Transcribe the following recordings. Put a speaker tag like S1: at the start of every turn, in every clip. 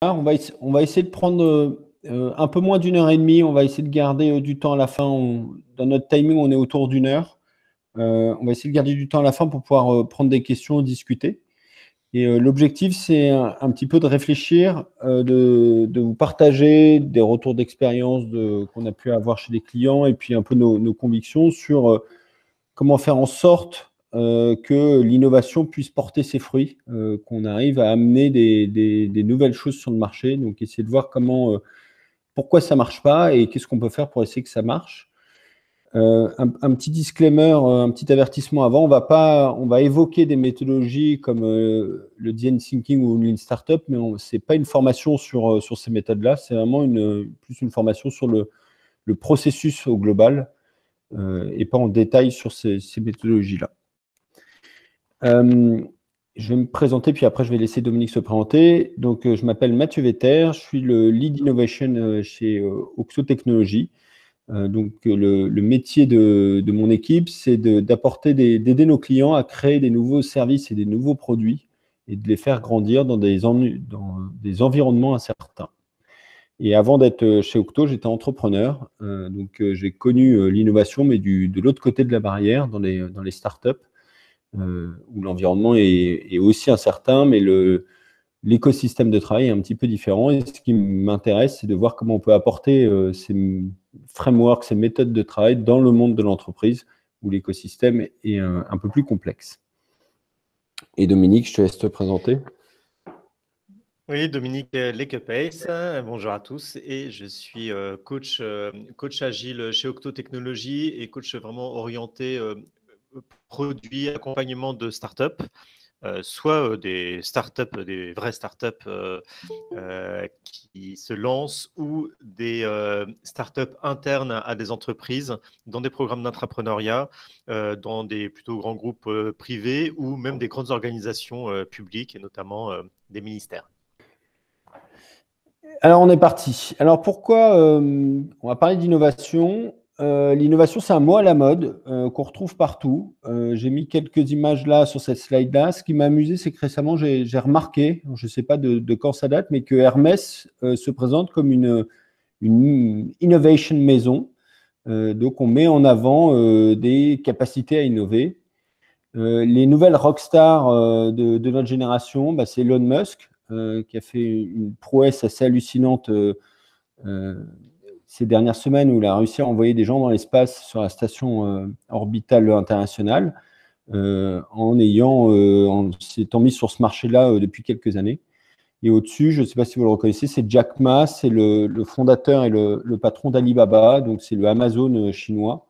S1: On va essayer de prendre un peu moins d'1 h 30. On va essayer de garder du temps à la fin. Dans notre timing, on est autour d'1 heure. On va essayer de garder du temps à la fin pour pouvoir prendre des questions, discuter. Et l'objectif, c'est un petit peu de réfléchir, de vous partager des retours d'expérience qu'on a pu avoir chez des clients et puis un peu nos convictions sur comment faire en sorte que l'innovation puisse porter ses fruits, qu'on arrive à amener des nouvelles choses sur le marché. Donc, essayer de voir pourquoi ça ne marche pas et qu'est-ce qu'on peut faire pour essayer que ça marche. Un petit disclaimer, un petit avertissement avant. On va évoquer des méthodologies comme le design thinking ou Lean Startup, mais ce n'est pas une formation sur ces méthodes-là. C'est vraiment plus une formation sur le processus au global et pas en détail sur ces méthodologies-là. Je vais me présenter, puis après, je vais laisser Dominique se présenter. Donc, je m'appelle Mathieu Vetter, je suis le Lead Innovation chez Oxo Technologies. Donc, le métier de mon équipe, c'est d'aider nos clients à créer des nouveaux services et des nouveaux produits et de les faire grandir dans des environnements incertains. Et avant d'être chez Octo, j'étais entrepreneur. Donc, j'ai connu l'innovation, mais de l'autre côté de la barrière, dans les startups, où l'environnement est aussi incertain, mais l'écosystème de travail est un petit peu différent. Et ce qui m'intéresse, c'est de voir comment on peut apporter ces frameworks, ces méthodes de travail dans le monde de l'entreprise, où l'écosystème est un peu plus complexe. Et Dominique, je te laisse te présenter.
S2: Oui, Dominique Lekepeis, bonjour à tous, et je suis coach agile chez Octo Technologies et coach vraiment orienté produit, accompagnement de startups, soit des startups, des vraies startups qui se lancent ou des startups internes à des entreprises dans des programmes d'entrepreneuriat, dans des plutôt grands groupes privés ou même des grandes organisations publiques et notamment des ministères.
S1: Alors, on est parti. Alors, pourquoi on va parler d'innovation. L'innovation, c'est un mot à la mode qu'on retrouve partout. J'ai mis quelques images là sur cette slide-là. Ce qui m'a amusé, c'est que récemment, j'ai remarqué, je ne sais pas de quand ça date, mais que Hermès se présente comme une innovation maison. Donc, on met en avant des capacités à innover. Les nouvelles rockstars de notre génération, c'est Elon Musk, qui a fait une prouesse assez hallucinante ces dernières semaines, où il a réussi à envoyer des gens dans l'espace sur la station orbitale internationale, en s'étant mis sur ce marché-là depuis quelques années. Et au-dessus, je ne sais pas si vous le reconnaissez, c'est Jack Ma, c'est le fondateur et le patron d'Alibaba, donc c'est le Amazon chinois,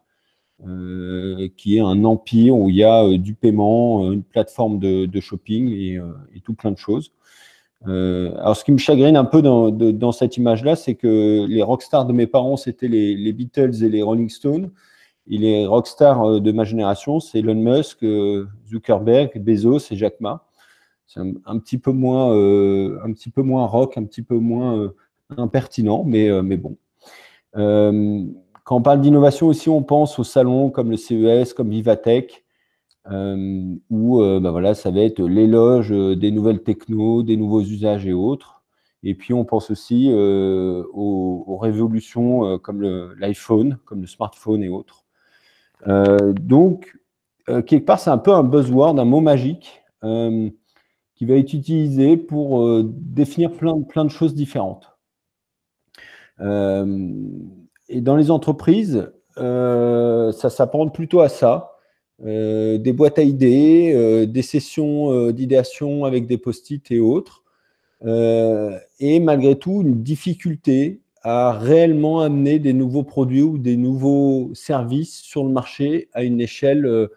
S1: qui est un empire où il y a du paiement, une plateforme de shopping et tout plein de choses. Alors, ce qui me chagrine un peu dans cette image-là, c'est que les rockstars de mes parents, c'était les Beatles et les Rolling Stones. Et les rockstars de ma génération, c'est Elon Musk, Zuckerberg, Bezos et Jack Ma. C'est un petit peu moins rock, un petit peu moins impertinent, mais bon. Quand on parle d'innovation aussi, on pense aux salons comme le CES, comme Vivatech, où voilà, ça va être l'éloge des nouvelles technos, des nouveaux usages et autres. Et puis, on pense aussi aux révolutions comme l'iPhone, comme le smartphone et autres. Donc, quelque part, c'est un peu un buzzword, un mot magique qui va être utilisé pour définir plein de choses différentes. Et dans les entreprises, ça s'apparente plutôt à ça. Des boîtes à idées, des sessions d'idéation avec des post-it et autres. Et malgré tout, une difficulté à réellement amener des nouveaux produits ou des nouveaux services sur le marché à une échelle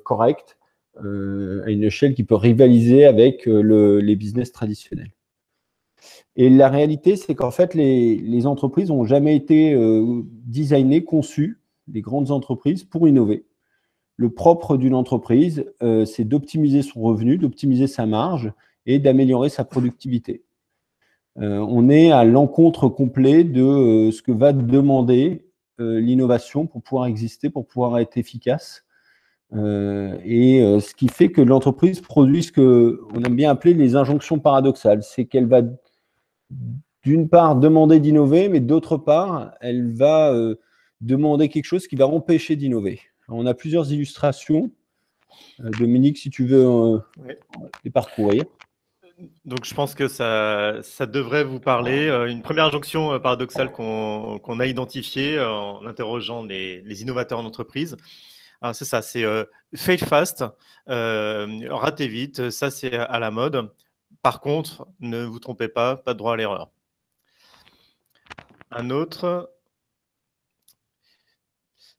S1: correcte, à une échelle qui peut rivaliser avec les business traditionnels. Et la réalité, c'est qu'en fait, les entreprises n'ont jamais été designées, conçues, les grandes entreprises, pour innover. Le propre d'une entreprise, c'est d'optimiser son revenu, d'optimiser sa marge et d'améliorer sa productivité. On est à l'encontre complet de ce que va demander l'innovation pour pouvoir exister, pour pouvoir être efficace. Ce qui fait que l'entreprise produit ce qu'on aime bien appeler les injonctions paradoxales. C'est qu'elle va d'une part, demander d'innover, mais d'autre part, elle va demander quelque chose qui va empêcher d'innover. On a plusieurs illustrations. Dominique, si tu veux
S2: Oui.
S1: les parcourir.
S2: Donc, je pense que ça devrait vous parler. Une première injonction paradoxale qu'on a identifiée en interrogeant les innovateurs en entreprise. Alors, c'est ça, c'est fail fast, ratez vite, ça c'est à la mode. Par contre, ne vous trompez pas, pas de droit à l'erreur. Un autre,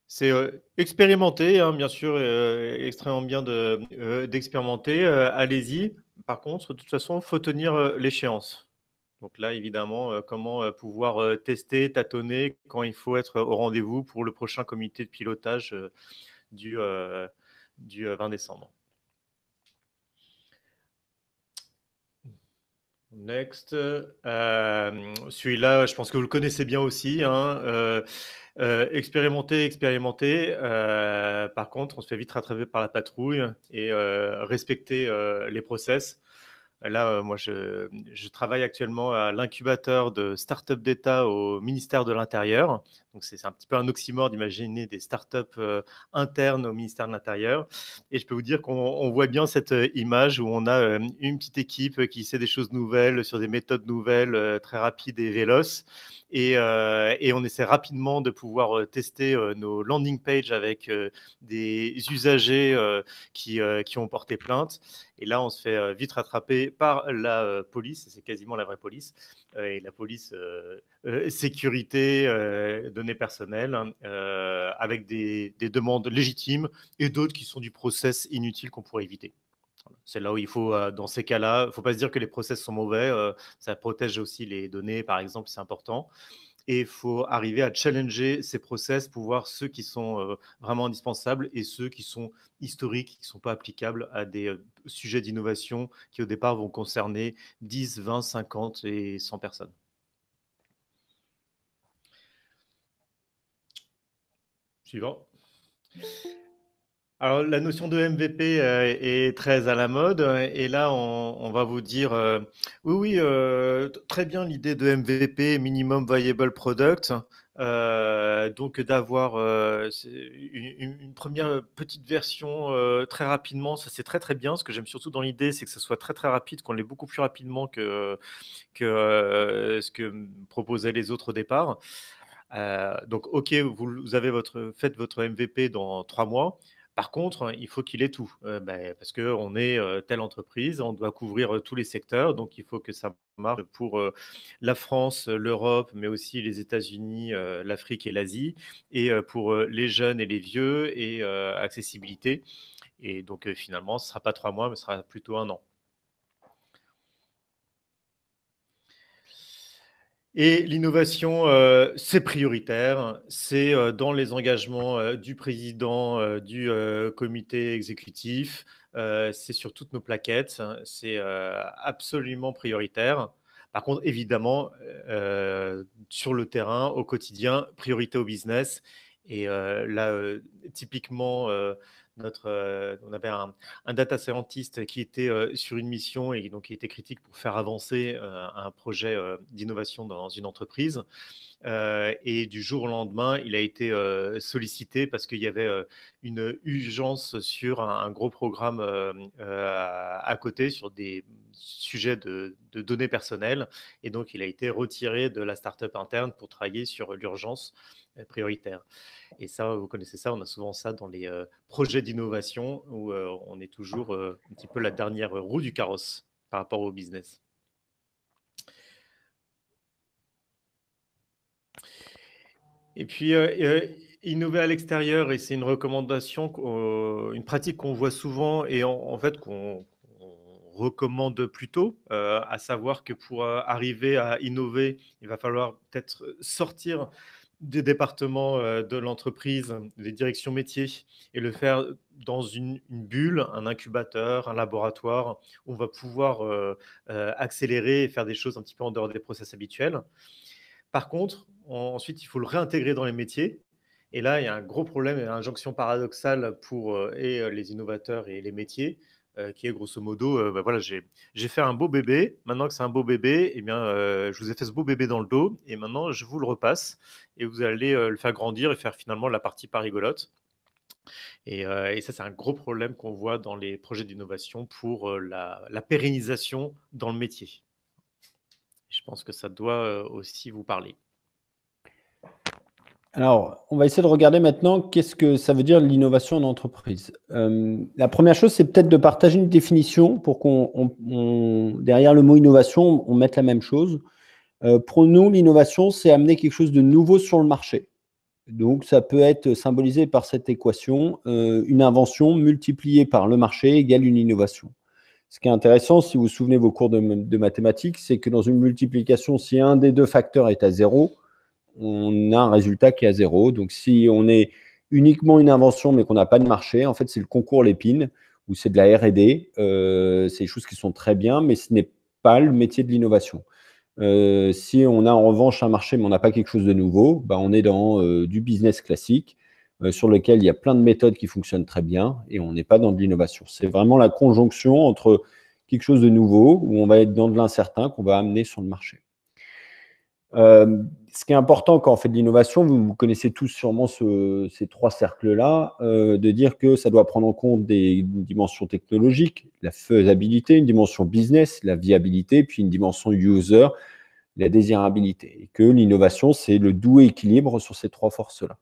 S2: c'est expérimenter, hein, bien sûr, extrêmement bien d'expérimenter. Allez-y. Par contre, de toute façon, il faut tenir l'échéance. Donc là, évidemment, comment pouvoir tester, tâtonner quand il faut être au rendez-vous pour le prochain comité de pilotage du, euh, du 20 décembre. Next. Celui-là, je pense que vous le connaissez bien aussi, hein. Expérimenter, expérimenter. Par contre, on se fait vite rattraper par la patrouille et respecter les process. Là, moi, je travaille actuellement à l'incubateur de start-up d'État au ministère de l'Intérieur. Donc, c'est un petit peu un oxymore d'imaginer des start-up internes au ministère de l'Intérieur. Et je peux vous dire qu'on voit bien cette image où on a une petite équipe qui sait des choses nouvelles sur des méthodes nouvelles, très rapides et véloces. Et on essaie rapidement de pouvoir tester nos landing pages avec des usagers qui ont porté plainte. Et là, on se fait vite rattraper par la police, c'est quasiment la vraie police, et la police sécurité, données personnelles, avec des demandes légitimes et d'autres qui sont du process inutile qu'on pourrait éviter. C'est là où il faut, dans ces cas-là, il ne faut pas se dire que les process sont mauvais, ça protège aussi les données, par exemple, c'est important. Et il faut arriver à challenger ces process pour voir ceux qui sont vraiment indispensables et ceux qui sont historiques, qui ne sont pas applicables à des sujets d'innovation qui au départ vont concerner 10, 20, 50 et 100 personnes. Suivant. Alors, la notion de MVP est très à la mode. Et là, on va vous dire, oui, oui, très bien l'idée de MVP, Minimum Viable Product. Donc, d'avoir une première petite version très rapidement, ça c'est très très bien. Ce que j'aime surtout dans l'idée, c'est que ce soit très très rapide, qu'on l'ait beaucoup plus rapidement que ce que proposaient les autres au départ. Donc, OK, vous avez faites votre MVP dans 3 mois. Par contre, il faut qu'il ait tout, parce qu'on est telle entreprise, on doit couvrir tous les secteurs, donc il faut que ça marche pour la France, l'Europe, mais aussi les États-Unis, l'Afrique et l'Asie, et pour les jeunes et les vieux, et accessibilité. Et donc finalement, ce ne sera pas 3 mois, mais ce sera plutôt 1 an. Et l'innovation, c'est prioritaire, c'est dans les engagements du président du comité exécutif, c'est sur toutes nos plaquettes, c'est absolument prioritaire. Par contre, évidemment, sur le terrain, au quotidien, priorité au business. Et là, typiquement, on avait un data scientist qui était sur une mission et donc qui était critique pour faire avancer un projet d'innovation dans une entreprise. Et du jour au lendemain, il a été sollicité parce qu'il y avait une urgence sur un gros programme à côté sur des sujets de données personnelles. Et donc, il a été retiré de la startup interne pour travailler sur l'urgence prioritaire. Et ça, vous connaissez ça, on a souvent ça dans les projets d'innovation où on est toujours un petit peu la dernière roue du carrosse par rapport au business. Et puis, innover à l'extérieur, et c'est une recommandation, une pratique qu'on voit souvent et en fait qu'on recommande plutôt, à savoir que pour arriver à innover, il va falloir peut-être sortir des départements de l'entreprise, des directions métiers, et le faire dans une bulle, un incubateur, un laboratoire, où on va pouvoir accélérer et faire des choses un petit peu en dehors des process habituels. Par contre, ensuite, il faut le réintégrer dans les métiers. Et là, il y a un gros problème, une injonction paradoxale pour les innovateurs et les métiers. qui est grosso modo, bah, voilà, j'ai fait un beau bébé. Maintenant que c'est un beau bébé, eh bien, je vous ai fait ce beau bébé dans le dos et maintenant je vous le repasse et vous allez le faire grandir et faire finalement la partie pas rigolote. Et ça, c'est un gros problème qu'on voit dans les projets d'innovation pour la pérennisation dans le métier. Je pense que ça doit aussi vous parler.
S1: Alors, on va essayer de regarder maintenant qu'est-ce que ça veut dire l'innovation en entreprise. La première chose, c'est peut-être de partager une définition pour derrière le mot innovation, on mette la même chose. Pour nous, l'innovation, c'est amener quelque chose de nouveau sur le marché. Donc, ça peut être symbolisé par cette équation, une invention multipliée par le marché égale une innovation. Ce qui est intéressant, si vous vous souvenez vos cours de mathématiques, c'est que dans une multiplication, si un des deux facteurs est à 0, on a un résultat qui est à 0. Donc, si on est uniquement une invention mais qu'on n'a pas de marché, en fait, c'est le concours Lépine ou c'est de la R&D. C'est des choses qui sont très bien, mais ce n'est pas le métier de l'innovation. Si on a en revanche un marché mais on n'a pas quelque chose de nouveau, bah, on est dans du business classique sur lequel il y a plein de méthodes qui fonctionnent très bien et on n'est pas dans de l'innovation. C'est vraiment la conjonction entre quelque chose de nouveau où on va être dans de l'incertain qu'on va amener sur le marché. Ce qui est important quand on fait de l'innovation, vous connaissez tous sûrement ces trois cercles-là, de dire que ça doit prendre en compte des dimensions technologiques, la faisabilité, une dimension business, la viabilité, puis une dimension user, la désirabilité. Et que l'innovation, c'est le doux équilibre sur ces trois forces-là.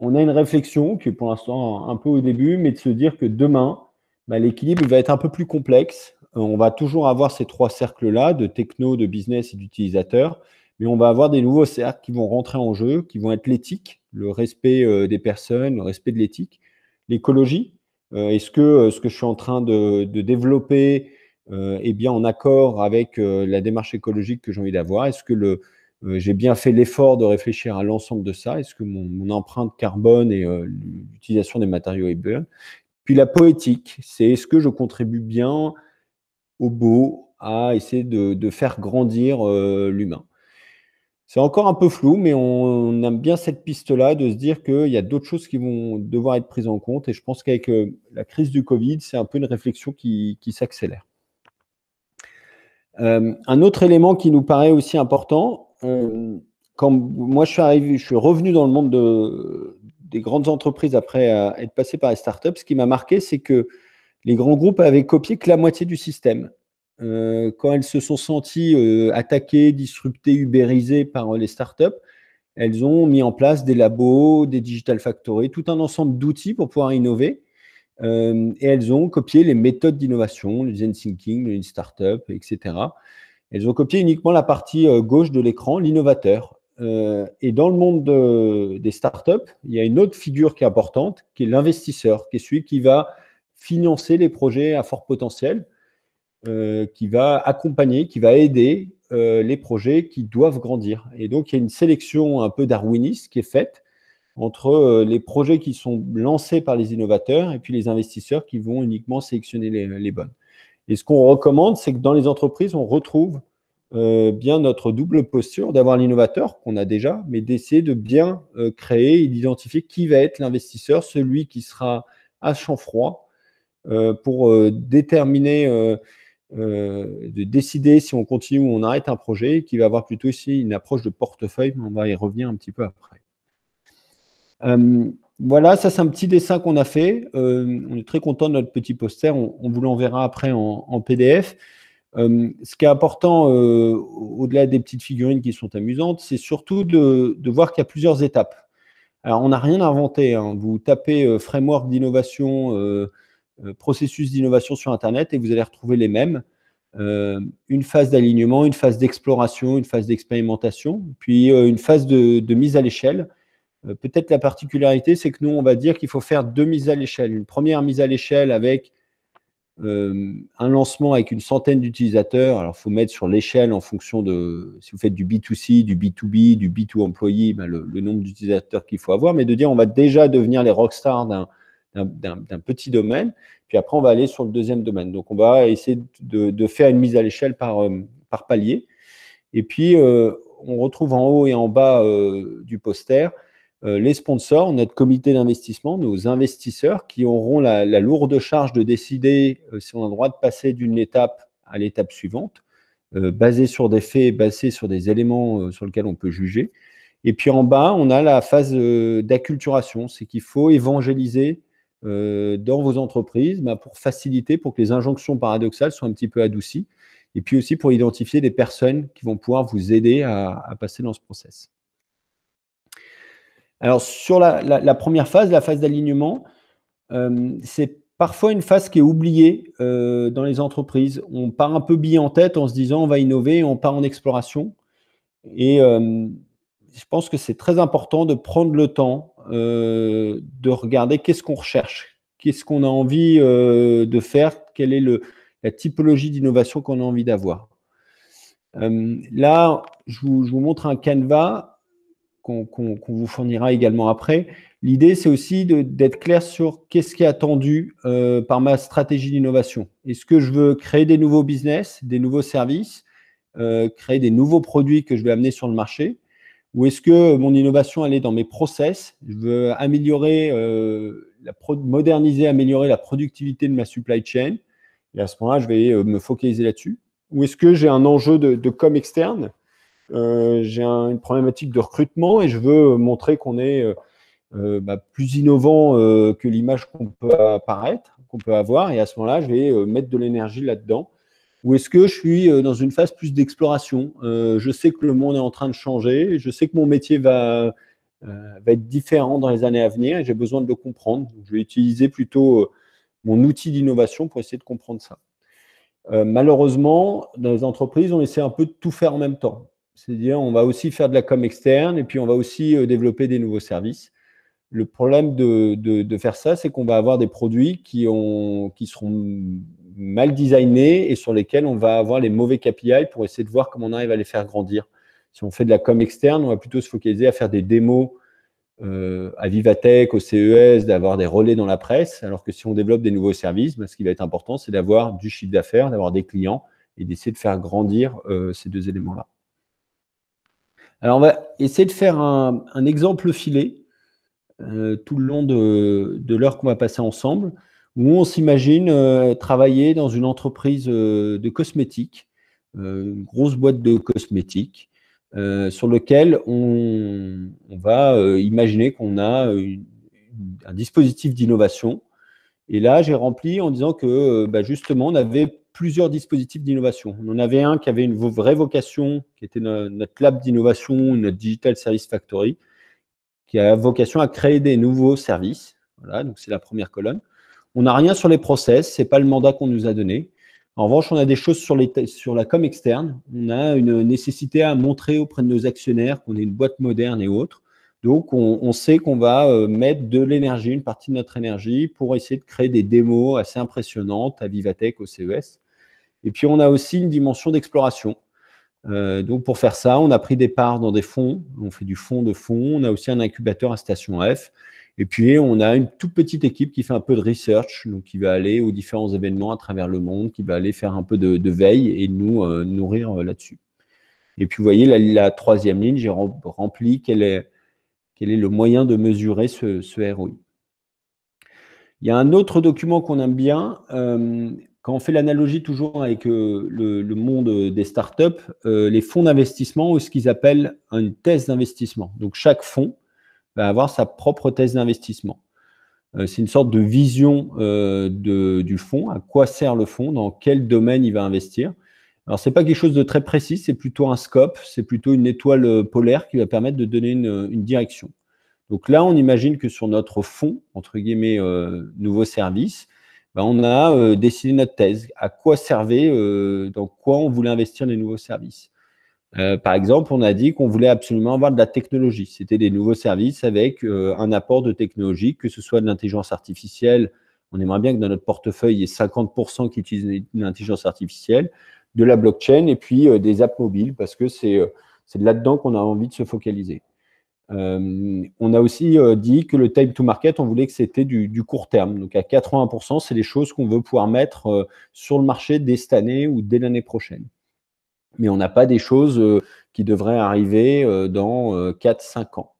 S1: On a une réflexion qui est pour l'instant un peu au début, mais de se dire que demain, bah, l'équilibre va être un peu plus complexe. On va toujours avoir ces trois cercles-là de techno, de business et d'utilisateur, mais on va avoir des nouveaux cercles qui vont rentrer en jeu, qui vont être l'éthique, le respect des personnes, le respect de l'éthique, l'écologie. Est-ce que ce que je suis en train de développer est bien en accord avec la démarche écologique que j'ai envie d'avoir? Est-ce que j'ai bien fait l'effort de réfléchir à l'ensemble de ça? Est-ce que mon empreinte carbone et l'utilisation des matériaux est bonne? Puis la poétique, c'est est-ce que je contribue bien au beau, à essayer de faire grandir l'humain? C'est encore un peu flou, mais on aime bien cette piste-là de se dire qu'il y a d'autres choses qui vont devoir être prises en compte. Et je pense qu'avec la crise du Covid, c'est un peu une réflexion qui s'accélère. Un autre élément qui nous paraît aussi important, quand moi je suis revenu dans le monde des grandes entreprises après être passé par les startups, ce qui m'a marqué, c'est que les grands groupes avaient copié que la moitié du système. Quand elles se sont senties attaquées, disruptées, ubérisées par les startups, elles ont mis en place des labos, des digital factories, tout un ensemble d'outils pour pouvoir innover. Et elles ont copié les méthodes d'innovation, le design thinking, le lean startup, etc. Elles ont copié uniquement la partie gauche de l'écran, l'innovateur. Et dans le monde des startups, il y a une autre figure qui est importante, qui est l'investisseur, qui est celui qui va financer les projets à fort potentiel, qui va accompagner, qui va aider les projets qui doivent grandir. Et donc, il y a une sélection un peu darwiniste qui est faite entre les projets qui sont lancés par les innovateurs et puis les investisseurs qui vont uniquement sélectionner les bonnes. Et ce qu'on recommande, c'est que dans les entreprises, on retrouve bien notre double posture d'avoir l'innovateur qu'on a déjà, mais d'essayer de bien créer et d'identifier qui va être l'investisseur, celui qui sera à champ froid pour déterminer, de décider si on continue ou on arrête un projet, qui va avoir plutôt ici une approche de portefeuille, mais on va y revenir un petit peu après. Voilà, ça c'est un petit dessin qu'on a fait. On est très content de notre petit poster. On vous l'enverra après en PDF. Ce qui est important, au-delà des petites figurines qui sont amusantes, c'est surtout de voir qu'il y a plusieurs étapes. Alors, on n'a rien inventé, hein. Vous tapez framework d'innovation, processus d'innovation sur Internet et vous allez retrouver les mêmes. Une phase d'alignement, une phase d'exploration, une phase d'expérimentation, puis une phase de mise à l'échelle. Peut-être la particularité, c'est que nous, on va dire qu'il faut faire deux mises à l'échelle. Une première mise à l'échelle avec un lancement avec une centaine d'utilisateurs. Alors, il faut mettre sur l'échelle en fonction de, si vous faites du B2C, du B2B, du B2 employee, ben le nombre d'utilisateurs qu'il faut avoir, mais de dire on va déjà devenir les rockstars d'un petit domaine, puis après, on va aller sur le deuxième domaine. Donc, on va essayer de faire une mise à l'échelle par palier. Et puis, on retrouve en haut et en bas du poster les sponsors, notre comité d'investissement, nos investisseurs qui auront la lourde charge de décider si on a le droit de passer d'une étape à l'étape suivante, basé sur des faits, basé sur des éléments sur lesquels on peut juger. Et puis en bas, on a la phase d'acculturation, c'est qu'il faut évangéliser dans vos entreprises pour faciliter, pour que les injonctions paradoxales soient un petit peu adoucies, et puis aussi pour identifier des personnes qui vont pouvoir vous aider à passer dans ce process. Alors, sur la première phase, la phase d'alignement, c'est parfois une phase qui est oubliée dans les entreprises. On part un peu bille en tête en se disant on va innover, on part en exploration. Et je pense que c'est très important de prendre le temps de regarder qu'est-ce qu'on recherche, qu'est-ce qu'on a envie de faire, quelle est la typologie d'innovation qu'on a envie d'avoir. Là, je vous montre un canevas qu'on vous fournira également après. L'idée, c'est aussi d'être clair sur qu'est-ce qui est attendu par ma stratégie d'innovation. Est-ce que je veux créer des nouveaux business, des nouveaux services, créer des nouveaux produits que je vais amener sur le marché, ou est-ce que mon innovation, elle est dans mes process, je veux améliorer, moderniser, améliorer la productivité de ma supply chain, et à ce moment-là, je vais me focaliser là-dessus. Ou est-ce que j'ai un enjeu de com externe, j'ai une problématique de recrutement et je veux montrer qu'on est plus innovant que l'image qu'on peut apparaître, qu'on peut avoir, et à ce moment-là, je vais mettre de l'énergie là-dedans. Ou est-ce que je suis dans une phase plus d'exploration? Je sais que le monde est en train de changer, je sais que mon métier va être différent dans les années à venir et j'ai besoin de le comprendre. Donc, je vais utiliser plutôt mon outil d'innovation pour essayer de comprendre ça. Malheureusement, dans les entreprises, on essaie un peu de tout faire en même temps. C'est-à-dire, on va aussi faire de la com externe et puis on va aussi développer des nouveaux services. Le problème de faire ça, c'est qu'on va avoir des produits qui seront mal designés et sur lesquels on va avoir les mauvais KPI pour essayer de voir comment on arrive à les faire grandir. Si on fait de la com externe, on va plutôt se focaliser à faire des démos à Vivatech, au CES, d'avoir des relais dans la presse, alors que si on développe des nouveaux services, ce qui va être important, c'est d'avoir du chiffre d'affaires, d'avoir des clients et d'essayer de faire grandir ces deux éléments-là. Alors, on va essayer de faire un exemple filet tout le long de l'heure qu'on va passer ensemble, où on s'imagine travailler dans une entreprise de cosmétiques, une grosse boîte de cosmétiques, sur lequel on va imaginer qu'on a un dispositif d'innovation. Et là, j'ai rempli en disant que justement, on avait plusieurs dispositifs d'innovation. On en avait un qui avait une vraie vocation, qui était notre lab d'innovation, notre Digital Service Factory, qui a vocation à créer des nouveaux services. Voilà, donc c'est la première colonne. On n'a rien sur les process, ce n'est pas le mandat qu'on nous a donné. En revanche, on a des choses sur la com externe. On a une nécessité à montrer auprès de nos actionnaires qu'on est une boîte moderne et autres. Donc, on sait qu'on va mettre de l'énergie, une partie de notre énergie, pour essayer de créer des démos assez impressionnantes à Vivatech, au CES. Et puis, on a aussi une dimension d'exploration. Donc, pour faire ça, on a pris des parts dans des fonds. On fait du fonds de fonds. On a aussi un incubateur à Station F. Et puis, on a une toute petite équipe qui fait un peu de research, donc qui va aller aux différents événements à travers le monde, qui va aller faire un peu de veille et nous nourrir là-dessus. Et puis, vous voyez, la troisième ligne, j'ai rempli quel est le moyen de mesurer ce ROI. Il y a un autre document qu'on aime bien. Quand on fait l'analogie toujours avec le monde des startups, les fonds d'investissement ont ce qu'ils appellent une thèse d'investissement. Donc, chaque fonds va avoir sa propre thèse d'investissement. C'est une sorte de vision du fonds, à quoi sert le fonds, dans quel domaine il va investir. Alors, ce n'est pas quelque chose de très précis, c'est plutôt un scope, c'est plutôt une étoile polaire qui va permettre de donner une direction. Donc là, on imagine que sur notre fonds, entre guillemets, nouveau service, on a décidé notre thèse. À quoi servait, dans quoi on voulait investir les nouveaux services. Par exemple, on a dit qu'on voulait absolument avoir de la technologie. C'était des nouveaux services avec un apport de technologie, que ce soit de l'intelligence artificielle. On aimerait bien que dans notre portefeuille, il y ait 50% qui utilisent l'intelligence artificielle, de la blockchain et puis des apps mobiles, parce que c'est là-dedans qu'on a envie de se focaliser. On a aussi dit que le time to market, on voulait que c'était du court terme. Donc, à 80%, c'est les choses qu'on veut pouvoir mettre sur le marché dès cette année ou dès l'année prochaine. Mais on n'a pas des choses qui devraient arriver dans 4-5 ans.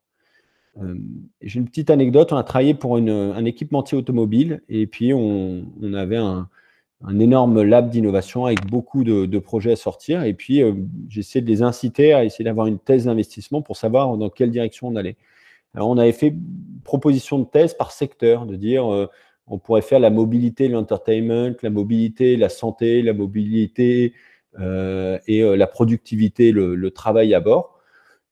S1: J'ai une petite anecdote. On a travaillé pour un équipementier automobile et puis on avait un énorme lab d'innovation avec beaucoup de projets à sortir. Et puis, j'essaie de les inciter à essayer d'avoir une thèse d'investissement pour savoir dans quelle direction on allait. Alors, on avait fait une proposition de thèse par secteur, de dire on pourrait faire la mobilité, l'entertainment, la mobilité, la santé, la mobilité et la productivité, le travail à bord.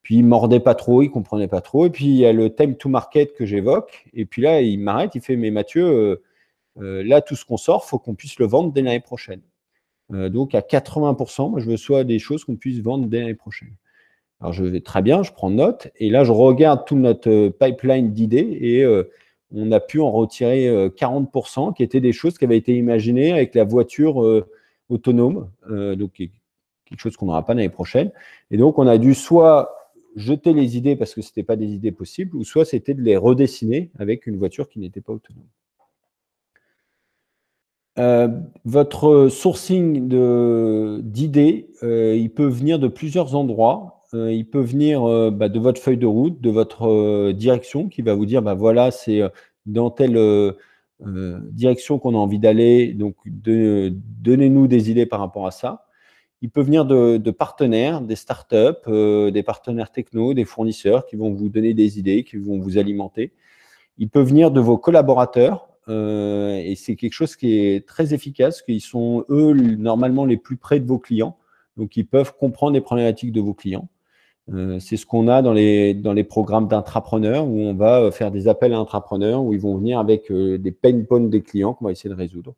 S1: Puis, il ne mordait pas trop, il ne comprenait pas trop. Et puis, il y a le time to market que j'évoque. Et puis là, il m'arrête, il fait « Mais Mathieu, là, tout ce qu'on sort, il faut qu'on puisse le vendre dès l'année prochaine. » Donc, à 80%, moi, je veux soit des choses qu'on puisse vendre dès l'année prochaine. Alors, je vais très bien, je prends note. Et là, je regarde tout notre pipeline d'idées et on a pu en retirer 40% qui étaient des choses qui avaient été imaginées avec la voiture autonome, donc quelque chose qu'on n'aura pas l'année prochaine. Et donc, on a dû soit jeter les idées parce que ce n'était pas des idées possibles, ou soit c'était de les redessiner avec une voiture qui n'était pas autonome. Votre sourcing d'idées, il peut venir de plusieurs endroits. Il peut venir de votre feuille de route, de votre direction qui va vous dire, voilà, c'est dans telle direction qu'on a envie d'aller, donc donnez-nous des idées par rapport à ça. Il peut venir de partenaires, des startups, des partenaires techno, des fournisseurs qui vont vous donner des idées, qui vont vous alimenter. Il peut venir de vos collaborateurs. Et c'est quelque chose qui est très efficace, qu'ils sont, eux, normalement les plus près de vos clients. Donc, ils peuvent comprendre les problématiques de vos clients. C'est ce qu'on a dans les programmes d'intrapreneurs où on va faire des appels à intrapreneurs où ils vont venir avec des pain points des clients qu'on va essayer de résoudre.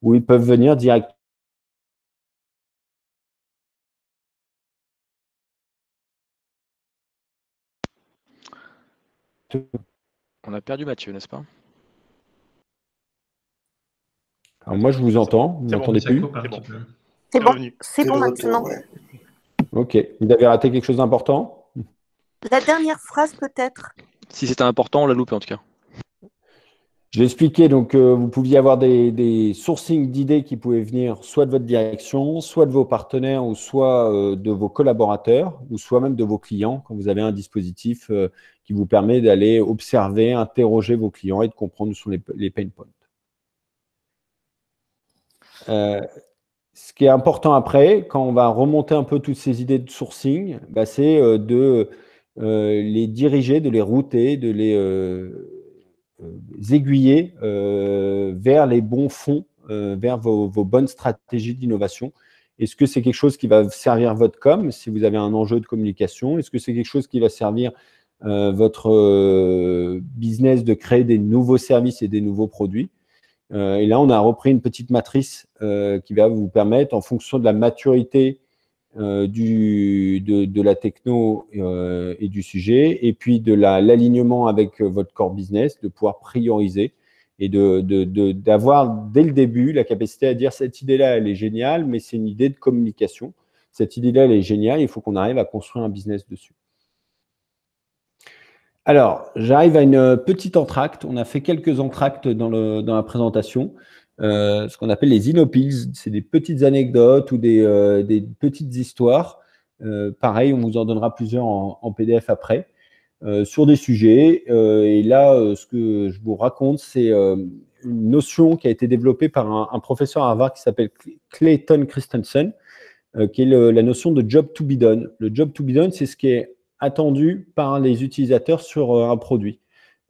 S1: Ou ils peuvent venir directement.
S3: On a perdu Mathieu, n'est-ce pas?
S1: Alors moi, je vous entends. Vous m'entendez plus?
S4: C'est bon maintenant.
S1: Ok. Vous avez raté quelque chose d'important?
S4: La dernière phrase peut-être.
S3: Si c'était important, on l'a loupé en tout cas.
S1: Je l'ai expliqué, donc vous pouviez avoir des sourcings d'idées qui pouvaient venir soit de votre direction, soit de vos partenaires, ou soit de vos collaborateurs, ou soit même de vos clients, quand vous avez un dispositif qui vous permet d'aller observer, interroger vos clients et de comprendre où sont les pain points. Ce qui est important après, quand on va remonter un peu toutes ces idées de sourcing, c'est de les diriger, de les router, de les aiguiller vers les bons fonds, vers vos bonnes stratégies d'innovation. Est-ce que c'est quelque chose qui va servir votre com si vous avez un enjeu de communication? Est-ce que c'est quelque chose qui va servir votre business de créer des nouveaux services et des nouveaux produits? Et là, on a repris une petite matrice qui va vous permettre, en fonction de la maturité de la techno et du sujet, et puis de l'alignement avec votre core business, de pouvoir prioriser et d'avoir dès le début la capacité à dire cette idée-là, elle est géniale, mais c'est une idée de communication. Cette idée-là, elle est géniale, il faut qu'on arrive à construire un business dessus. Alors, j'arrive à une petite entracte. On a fait quelques entractes dans la présentation. Ce qu'on appelle les InnoPills, c'est des petites anecdotes ou des petites histoires. Pareil, on vous en donnera plusieurs en PDF après, sur des sujets. Et là, ce que je vous raconte, c'est une notion qui a été développée par un professeur à Harvard qui s'appelle Clayton Christensen, qui est la notion de job to be done. Le job to be done, c'est ce qui est attendu par les utilisateurs sur un produit.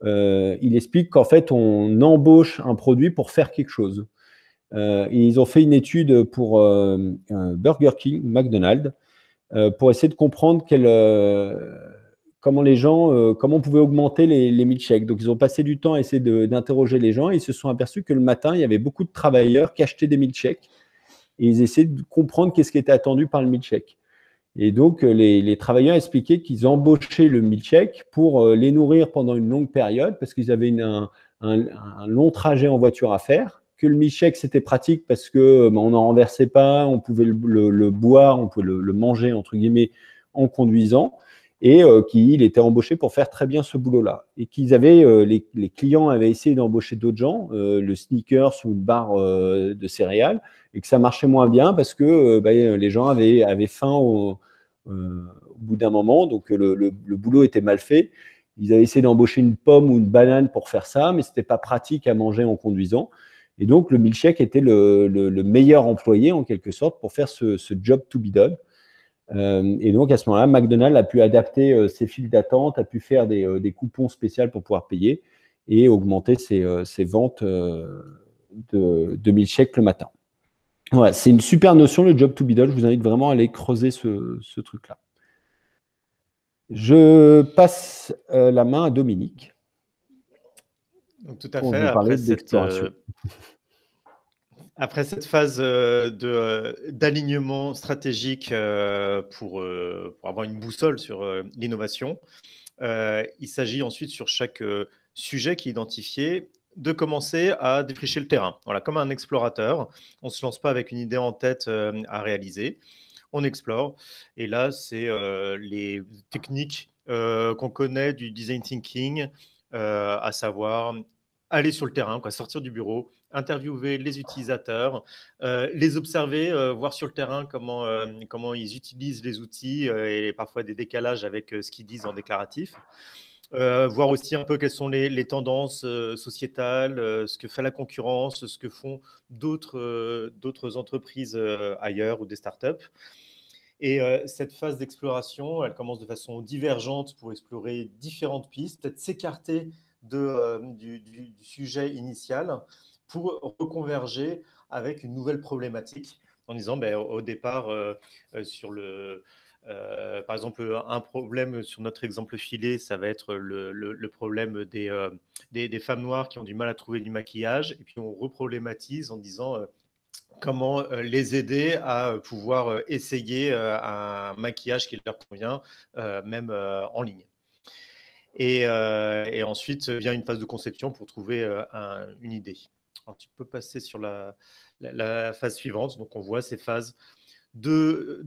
S1: Il explique qu'en fait, on embauche un produit pour faire quelque chose. Ils ont fait une étude pour Burger King, McDonald's, pour essayer de comprendre comment les gens, comment on pouvait augmenter les milkshakes. Donc, ils ont passé du temps à essayer d'interroger les gens et ils se sont aperçus que le matin, il y avait beaucoup de travailleurs qui achetaient des milkshakes et ils essayaient de comprendre qu'est-ce qui était attendu par le milkshake. Et donc, les travailleurs expliquaient qu'ils embauchaient le milkshake pour les nourrir pendant une longue période parce qu'ils avaient un long trajet en voiture à faire, que le milkshake, c'était pratique parce que on n'en renversait pas, on pouvait le boire, on pouvait le manger, entre guillemets, en conduisant, et qu'il était embauché pour faire très bien ce boulot-là. Et qu'ils avaient, les clients avaient essayé d'embaucher d'autres gens, le Snickers ou une barre de céréales, et que ça marchait moins bien parce que les gens avaient faim au bout d'un moment, donc le boulot était mal fait. ils avaient essayé d'embaucher une pomme ou une banane pour faire ça, mais ce n'était pas pratique à manger en conduisant. Et donc, le milkshake était le meilleur employé, en quelque sorte, pour faire ce job to be done. Et donc, à ce moment-là, McDonald's a pu adapter ses files d'attente, a pu faire des coupons spéciaux pour pouvoir payer et augmenter ses ventes de milkshake le matin. Voilà, c'est une super notion, le job to be done. Je vous invite vraiment à aller creuser ce truc-là. Je passe la main à Dominique.
S2: Donc, tout à fait. Après cette phase d'alignement stratégique pour avoir une boussole sur l'innovation, il s'agit ensuite sur chaque sujet qui est identifié de commencer à défricher le terrain. Voilà, comme un explorateur, on ne se lance pas avec une idée en tête à réaliser, on explore. Et là, c'est les techniques qu'on connaît du design thinking, à savoir aller sur le terrain, sortir du bureau, interviewer les utilisateurs, les observer, voir sur le terrain comment ils utilisent les outils et parfois des décalages avec ce qu'ils disent en déclaratif. Voir aussi un peu quelles sont les tendances sociétales, ce que fait la concurrence, ce que font d'autres entreprises ailleurs ou des startups. Et cette phase d'exploration, elle commence de façon divergente pour explorer différentes pistes, peut-être s'écarter du sujet initial pour reconverger avec une nouvelle problématique en disant au départ par exemple, un problème sur notre exemple filé, ça va être le problème des femmes noires qui ont du mal à trouver du maquillage. Et puis, on reproblématise en disant comment les aider à pouvoir essayer un maquillage qui leur convient, même en ligne. Et ensuite, vient une phase de conception pour trouver une idée. Alors, tu peux passer sur la phase suivante. Donc, on voit ces phases de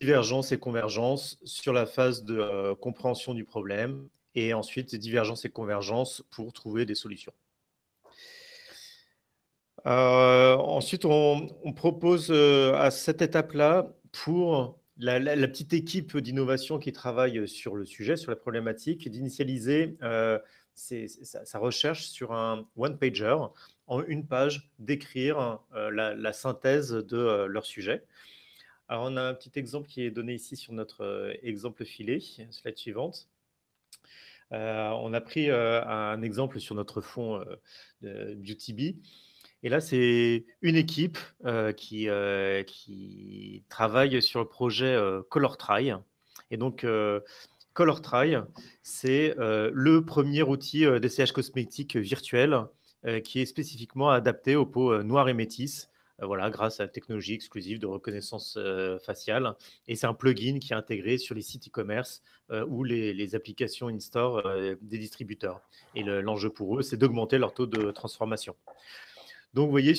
S2: divergence et convergence sur la phase de compréhension du problème et ensuite divergence et convergence pour trouver des solutions. Ensuite, on propose à cette étape-là pour la petite équipe d'innovation qui travaille sur le sujet, sur la problématique, d'initialiser sa recherche sur un one-pager, en une page, d'écrire la synthèse de leur sujet. Alors, on a un petit exemple qui est donné ici sur notre exemple filé, slide suivante. On a pris un exemple sur notre fond de BeautyBee. Et là, c'est une équipe qui travaille sur le projet ColorTry. Et donc, ColorTry, c'est le premier outil d'essayage cosmétique virtuel qui est spécifiquement adapté aux peaux noires et métisses. Voilà, grâce à la technologie exclusive de reconnaissance faciale. Et c'est un plugin qui est intégré sur les sites e-commerce ou les applications in-store des distributeurs. Et l'enjeu pour eux, c'est d'augmenter leur taux de transformation. Donc, vous voyez,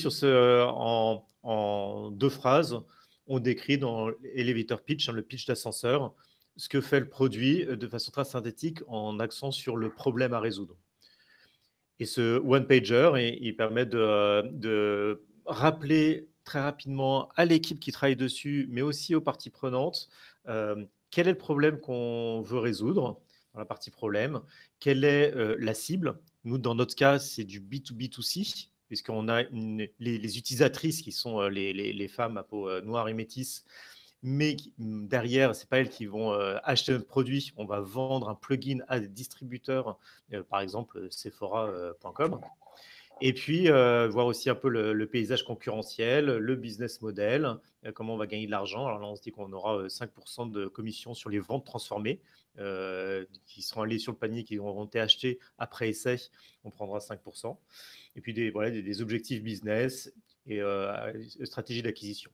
S2: en deux phrases, on décrit dans l'elevator pitch, le pitch d'ascenseur, ce que fait le produit de façon très synthétique en accent sur le problème à résoudre. Et ce one-pager, il permet de rappeler très rapidement à l'équipe qui travaille dessus, mais aussi aux parties prenantes, quel est le problème qu'on veut résoudre dans la partie problème, quelle est la cible. Nous, dans notre cas, c'est du B2B2C, puisqu'on a les utilisatrices qui sont les femmes à peau noire et métisse, mais derrière, ce n'est pas elles qui vont acheter notre produit. On va vendre un plugin à des distributeurs, par exemple Sephora.com. Et puis, voir aussi un peu le paysage concurrentiel, le business model, comment on va gagner de l'argent. Alors là, on se dit qu'on aura 5% de commission sur les ventes transformées qui seront allées sur le panier, qui auront été achetées après essai. On prendra 5%. Et puis, des objectifs business et stratégie d'acquisition.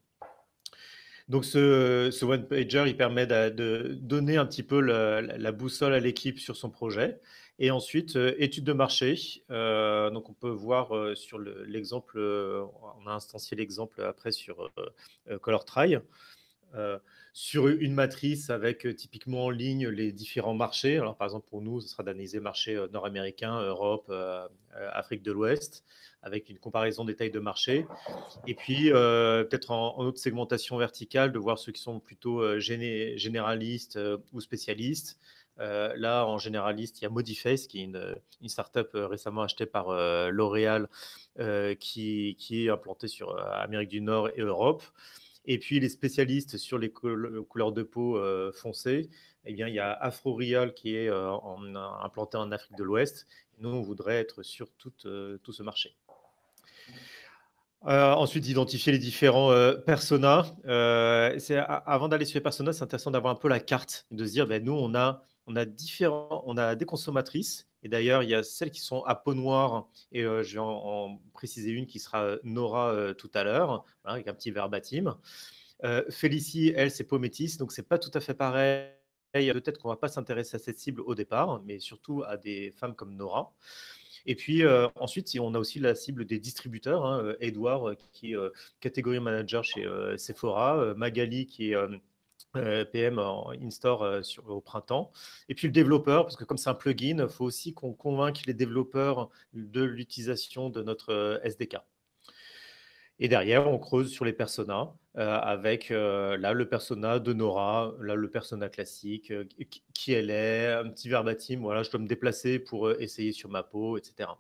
S2: Donc, ce one-pager, il permet de donner un petit peu la boussole à l'équipe sur son projet. Et ensuite, étude de marché. Donc, on peut voir sur l'exemple, on a instancié l'exemple après sur ColorTry, sur une matrice avec typiquement en ligne les différents marchés. Alors, par exemple, pour nous, ce sera d'analyser marché nord-américain, Europe, Afrique de l'Ouest, avec une comparaison des tailles de marché. Et puis, peut-être en autre segmentation verticale, de voir ceux qui sont plutôt généralistes ou spécialistes, Là, en généraliste, il y a Modiface, qui est une startup récemment achetée par L'Oréal, qui est implantée sur Amérique du Nord et Europe. Et puis, les spécialistes sur les couleurs de peau foncées, eh bien, il y a AfroReal qui est implanté en Afrique de l'Ouest. Nous, on voudrait être sur tout ce marché. Ensuite, identifier les différents personas. Avant d'aller sur les personas, c'est intéressant d'avoir un peu la carte, de se dire, ben, nous, on a des consommatrices. Et d'ailleurs, il y a celles qui sont à peau noire, et je vais en préciser une qui sera Nora tout à l'heure, voilà, avec un petit verbatim. Félicie, elle, c'est peau métisse, donc c'est pas tout à fait pareil. Peut-être qu'on va pas s'intéresser à cette cible au départ, mais surtout à des femmes comme Nora. Et puis ensuite, on a aussi la cible des distributeurs, hein, Edouard qui est catégorie manager chez Sephora, Magali qui est PM en in-store au printemps. Et puis le développeur, parce que comme c'est un plugin, il faut aussi qu'on convainque les développeurs de l'utilisation de notre SDK. Et derrière, on creuse sur les personas avec là le persona de Nora, là le persona classique, qui elle est, un petit verbatim, voilà, je dois me déplacer pour essayer sur ma peau, etc.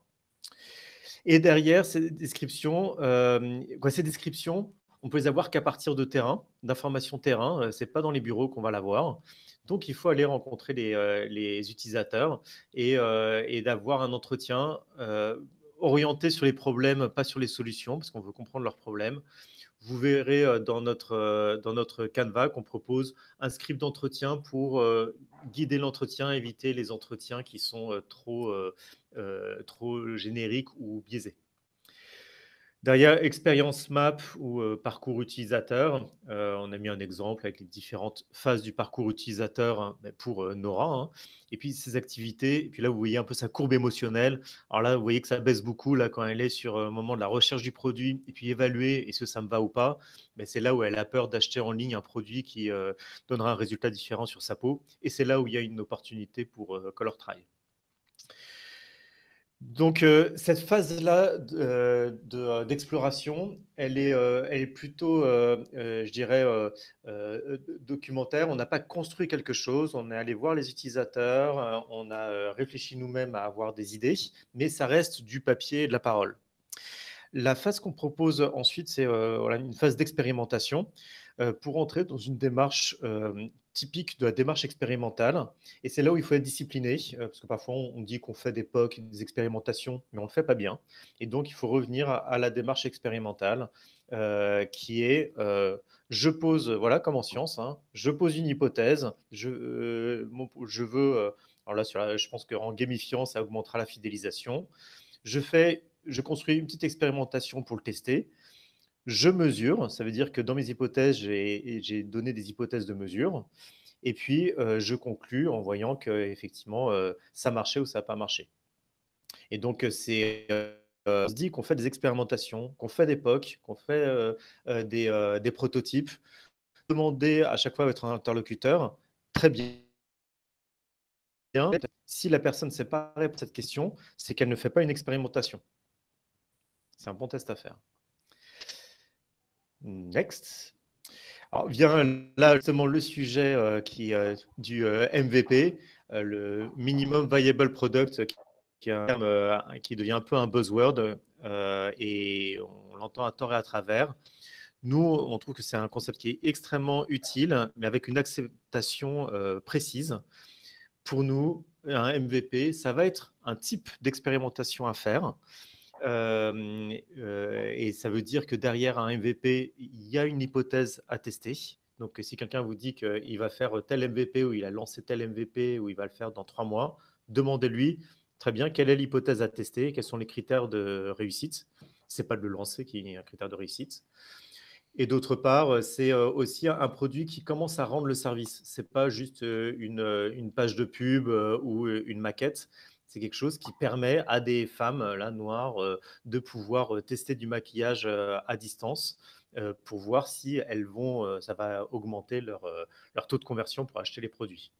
S2: Et derrière ces descriptions, on peut les avoir qu'à partir de terrain, d'informations terrain. C'est pas dans les bureaux qu'on va l'avoir. Donc, il faut aller rencontrer les utilisateurs et d'avoir un entretien orienté sur les problèmes, pas sur les solutions, parce qu'on veut comprendre leurs problèmes. Vous verrez dans notre Canva qu'on propose un script d'entretien pour guider l'entretien, éviter les entretiens qui sont trop génériques ou biaisés. Derrière Experience Map ou parcours utilisateur, on a mis un exemple avec les différentes phases du parcours utilisateur hein, pour Nora. Hein. Et puis ses activités, et puis là vous voyez un peu sa courbe émotionnelle. Alors là vous voyez que ça baisse beaucoup là, quand elle est sur le moment de la recherche du produit et puis évaluer est-ce que ça me va ou pas. Mais c'est là où elle a peur d'acheter en ligne un produit qui donnera un résultat différent sur sa peau. Et c'est là où il y a une opportunité pour ColorTry. Donc, cette phase-là d'exploration, elle est plutôt, je dirais, documentaire. On n'a pas construit quelque chose, on est allé voir les utilisateurs, on a réfléchi nous-mêmes à avoir des idées, mais ça reste du papier et de la parole. La phase qu'on propose ensuite, c'est voilà, une phase d'expérimentation pour entrer dans une démarche typique de la démarche expérimentale. Et c'est là où il faut être discipliné, parce que parfois on dit qu'on fait des POC, des expérimentations, mais on ne le fait pas bien. Et donc, il faut revenir à la démarche expérimentale qui est, je pose, voilà, comme en science, hein, je pose une hypothèse, je veux, alors là, je pense qu'en gamifiant, ça augmentera la fidélisation. Je construis une petite expérimentation pour le tester. Je mesure, ça veut dire que dans mes hypothèses, j'ai donné des hypothèses de mesure. Et puis, je conclus en voyant qu'effectivement, ça marchait ou ça n'a pas marché. Et donc, on se dit qu'on fait des expérimentations, qu'on fait des POC, qu'on fait des prototypes. Demander à chaque fois à votre interlocuteur, très bien. Si la personne ne sait pas répondre à cette question, c'est qu'elle ne fait pas une expérimentation. C'est un bon test à faire. Next. Alors, vient là justement le sujet du MVP, le Minimum Viable Product, qui est un terme qui devient un peu un buzzword et on l'entend à tort et à travers. Nous, on trouve que c'est un concept qui est extrêmement utile, mais avec une acceptation précise. Pour nous, un MVP, ça va être un type d'expérimentation à faire. Et ça veut dire que derrière un MVP, il y a une hypothèse à tester. Donc, si quelqu'un vous dit qu'il va faire tel MVP ou il a lancé tel MVP ou il va le faire dans 3 mois, demandez-lui très bien quelle est l'hypothèse à tester, quels sont les critères de réussite. Ce n'est pas de le lancer qui est un critère de réussite. Et d'autre part, c'est aussi un produit qui commence à rendre le service. Ce n'est pas juste une page de pub ou une maquette. C'est quelque chose qui permet à des femmes là, noires de pouvoir tester du maquillage à distance pour voir si ça va augmenter leur taux de conversion pour acheter les produits.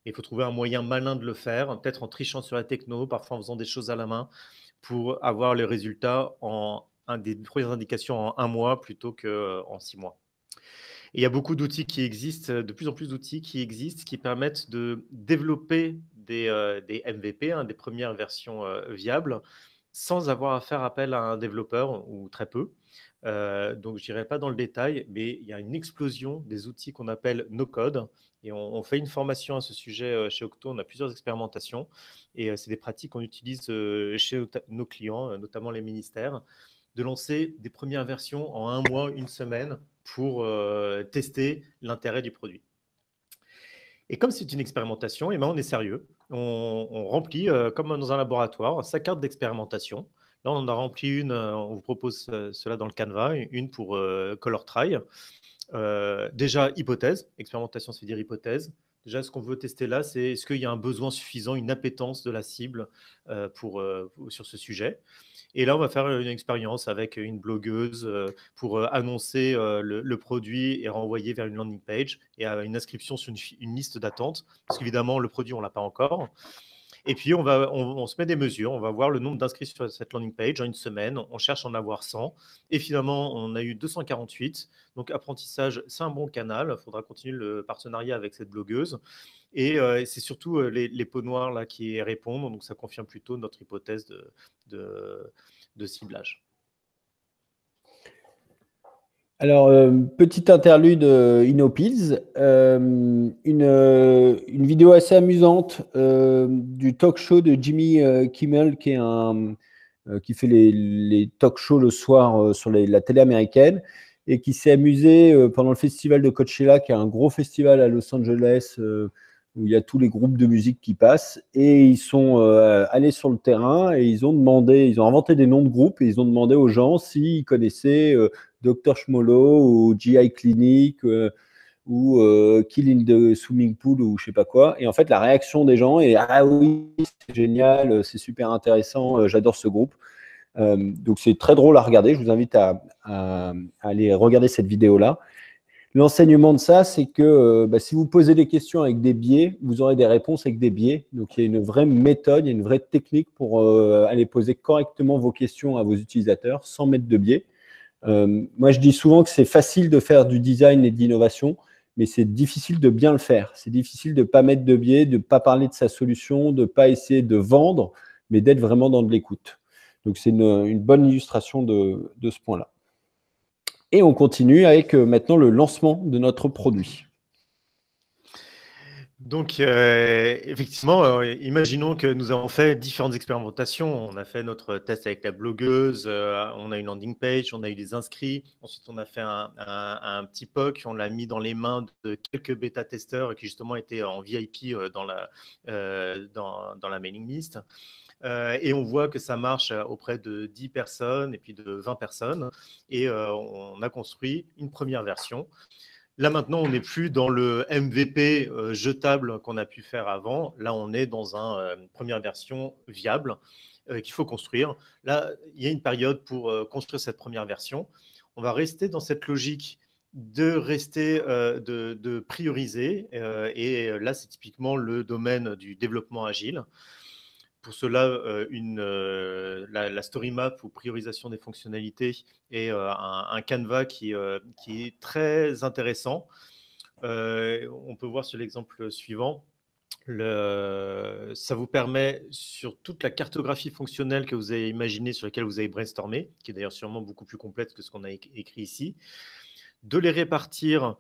S2: Mais il faut trouver un moyen malin de le faire, peut-être en trichant sur la techno, parfois en faisant des choses à la main pour avoir les résultats des premières indications en 1 mois plutôt qu'en 6 mois. Et il y a beaucoup d'outils qui existent, de plus en plus d'outils qui existent, qui permettent de développer des MVP, hein, des premières versions viables, sans avoir à faire appel à un développeur ou très peu. Donc, je n'irai pas dans le détail, mais il y a une explosion des outils qu'on appelle no-code. Et on fait une formation à ce sujet chez Octo. On a plusieurs expérimentations. Et c'est des pratiques qu'on utilise chez nos clients, notamment les ministères, de lancer des premières versions en 1 mois, 1 semaine pour tester l'intérêt du produit. Et comme c'est une expérimentation, eh ben, on est sérieux. On remplit, comme dans un laboratoire, sa carte d'expérimentation. Là, on en a rempli une, on vous propose cela dans le Canva, une pour ColorTry. Déjà, hypothèse, expérimentation, ça veut dire hypothèse. Déjà, ce qu'on veut tester là, c'est est-ce qu'il y a un besoin suffisant, une appétence de la cible sur ce sujet. Et là, on va faire une expérience avec une blogueuse pour annoncer le produit et renvoyer vers une landing page et une inscription sur une liste d'attente. Parce qu'évidemment, le produit, on ne l'a pas encore. Et puis, on se met des mesures. On va voir le nombre d'inscrits sur cette landing page en 1 semaine. On cherche à en avoir 100. Et finalement, on a eu 248. Donc, apprentissage, c'est un bon canal. Il faudra continuer le partenariat avec cette blogueuse. Et c'est surtout les peaux noires là, qui répondent. Donc, ça confirme plutôt notre hypothèse de ciblage.
S1: Alors, petite interlude InnoPills, une vidéo assez amusante du talk show de Jimmy Kimmel, qui fait les talk shows le soir sur la télé américaine, et qui s'est amusé pendant le festival de Coachella, qui est un gros festival à Los Angeles, où il y a tous les groupes de musique qui passent, et ils sont allés sur le terrain et ils ont inventé des noms de groupes et ils ont demandé aux gens s'ils connaissaient Dr Schmolo ou GI Clinic ou Kill in the Swimming Pool ou je sais pas quoi. Et en fait, la réaction des gens est ah oui, c'est génial, c'est super intéressant, j'adore ce groupe. Donc c'est très drôle à regarder. Je vous invite à aller regarder cette vidéo-là. L'enseignement de ça, c'est que si vous posez des questions avec des biais, vous aurez des réponses avec des biais. Donc, il y a une vraie méthode, il y a une vraie technique pour aller poser correctement vos questions à vos utilisateurs sans mettre de biais. Moi, je dis souvent que c'est facile de faire du design et de l'innovation, mais c'est difficile de bien le faire. C'est difficile de ne pas mettre de biais, de ne pas parler de sa solution, de ne pas essayer de vendre, mais d'être vraiment dans de l'écoute. Donc, c'est une bonne illustration de ce point-là. Et on continue avec maintenant le lancement de notre produit.
S2: Donc, effectivement, imaginons que nous avons fait différentes expérimentations. On a fait notre test avec la blogueuse, on a une landing page, on a eu des inscrits. Ensuite, on a fait un petit POC, on l'a mis dans les mains de quelques bêta-testeurs qui justement étaient en VIP dans la mailing list. Et on voit que ça marche auprès de 10 personnes et puis de 20 personnes. Et on a construit une première version. Là, maintenant, on n'est plus dans le MVP jetable qu'on a pu faire avant. Là, on est dans une première version viable qu'il faut construire. Là, il y a une période pour construire cette première version. On va rester dans cette logique de prioriser. Et là, c'est typiquement le domaine du développement agile. Pour cela, la story map ou priorisation des fonctionnalités est un canevas qui est très intéressant. On peut voir sur l'exemple suivant. Ça vous permet, sur toute la cartographie fonctionnelle que vous avez imaginée, sur laquelle vous avez brainstormé, qui est d'ailleurs sûrement beaucoup plus complète que ce qu'on a écrit ici, de les répartir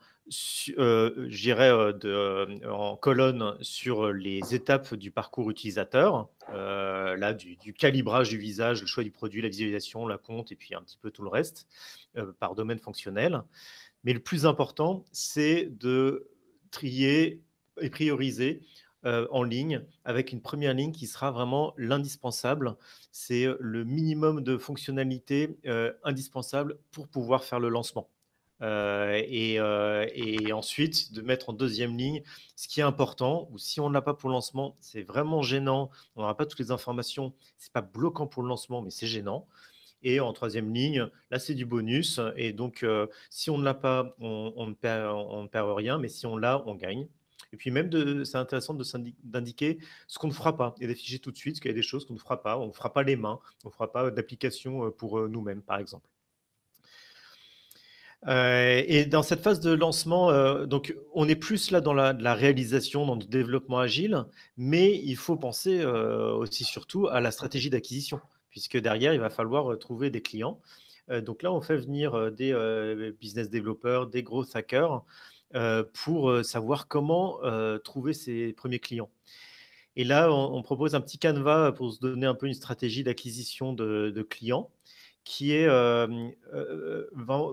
S2: en colonnes sur les étapes du parcours utilisateur, là, du calibrage du visage, le choix du produit, la visualisation, la compte, et puis un petit peu tout le reste, par domaine fonctionnel. Mais le plus important, c'est de trier et prioriser en ligne, avec une première ligne qui sera vraiment l'indispensable. C'est le minimum de fonctionnalités indispensables pour pouvoir faire le lancement. Et ensuite, de mettre en deuxième ligne ce qui est important, ou si on ne l'a pas pour le lancement, c'est vraiment gênant, on n'aura pas toutes les informations, ce n'est pas bloquant pour le lancement, mais c'est gênant. Et en troisième ligne, là, c'est du bonus. Et donc, si on ne l'a pas, on ne perd rien, mais si on l'a, on gagne. Et puis même, c'est intéressant d'indiquer ce qu'on ne fera pas et d'afficher tout de suite qu'il y a des choses qu'on ne fera pas. On ne fera pas les mains, on ne fera pas d'application pour nous-mêmes, par exemple. Et dans cette phase de lancement, donc on est plus là dans la réalisation, dans le développement agile, mais il faut penser aussi surtout à la stratégie d'acquisition, puisque derrière, il va falloir trouver des clients. Donc là, on fait venir des business développeurs, des growth hackers pour savoir comment trouver ses premiers clients. Et là, on propose un petit canevas pour se donner un peu une stratégie d'acquisition de clients qui est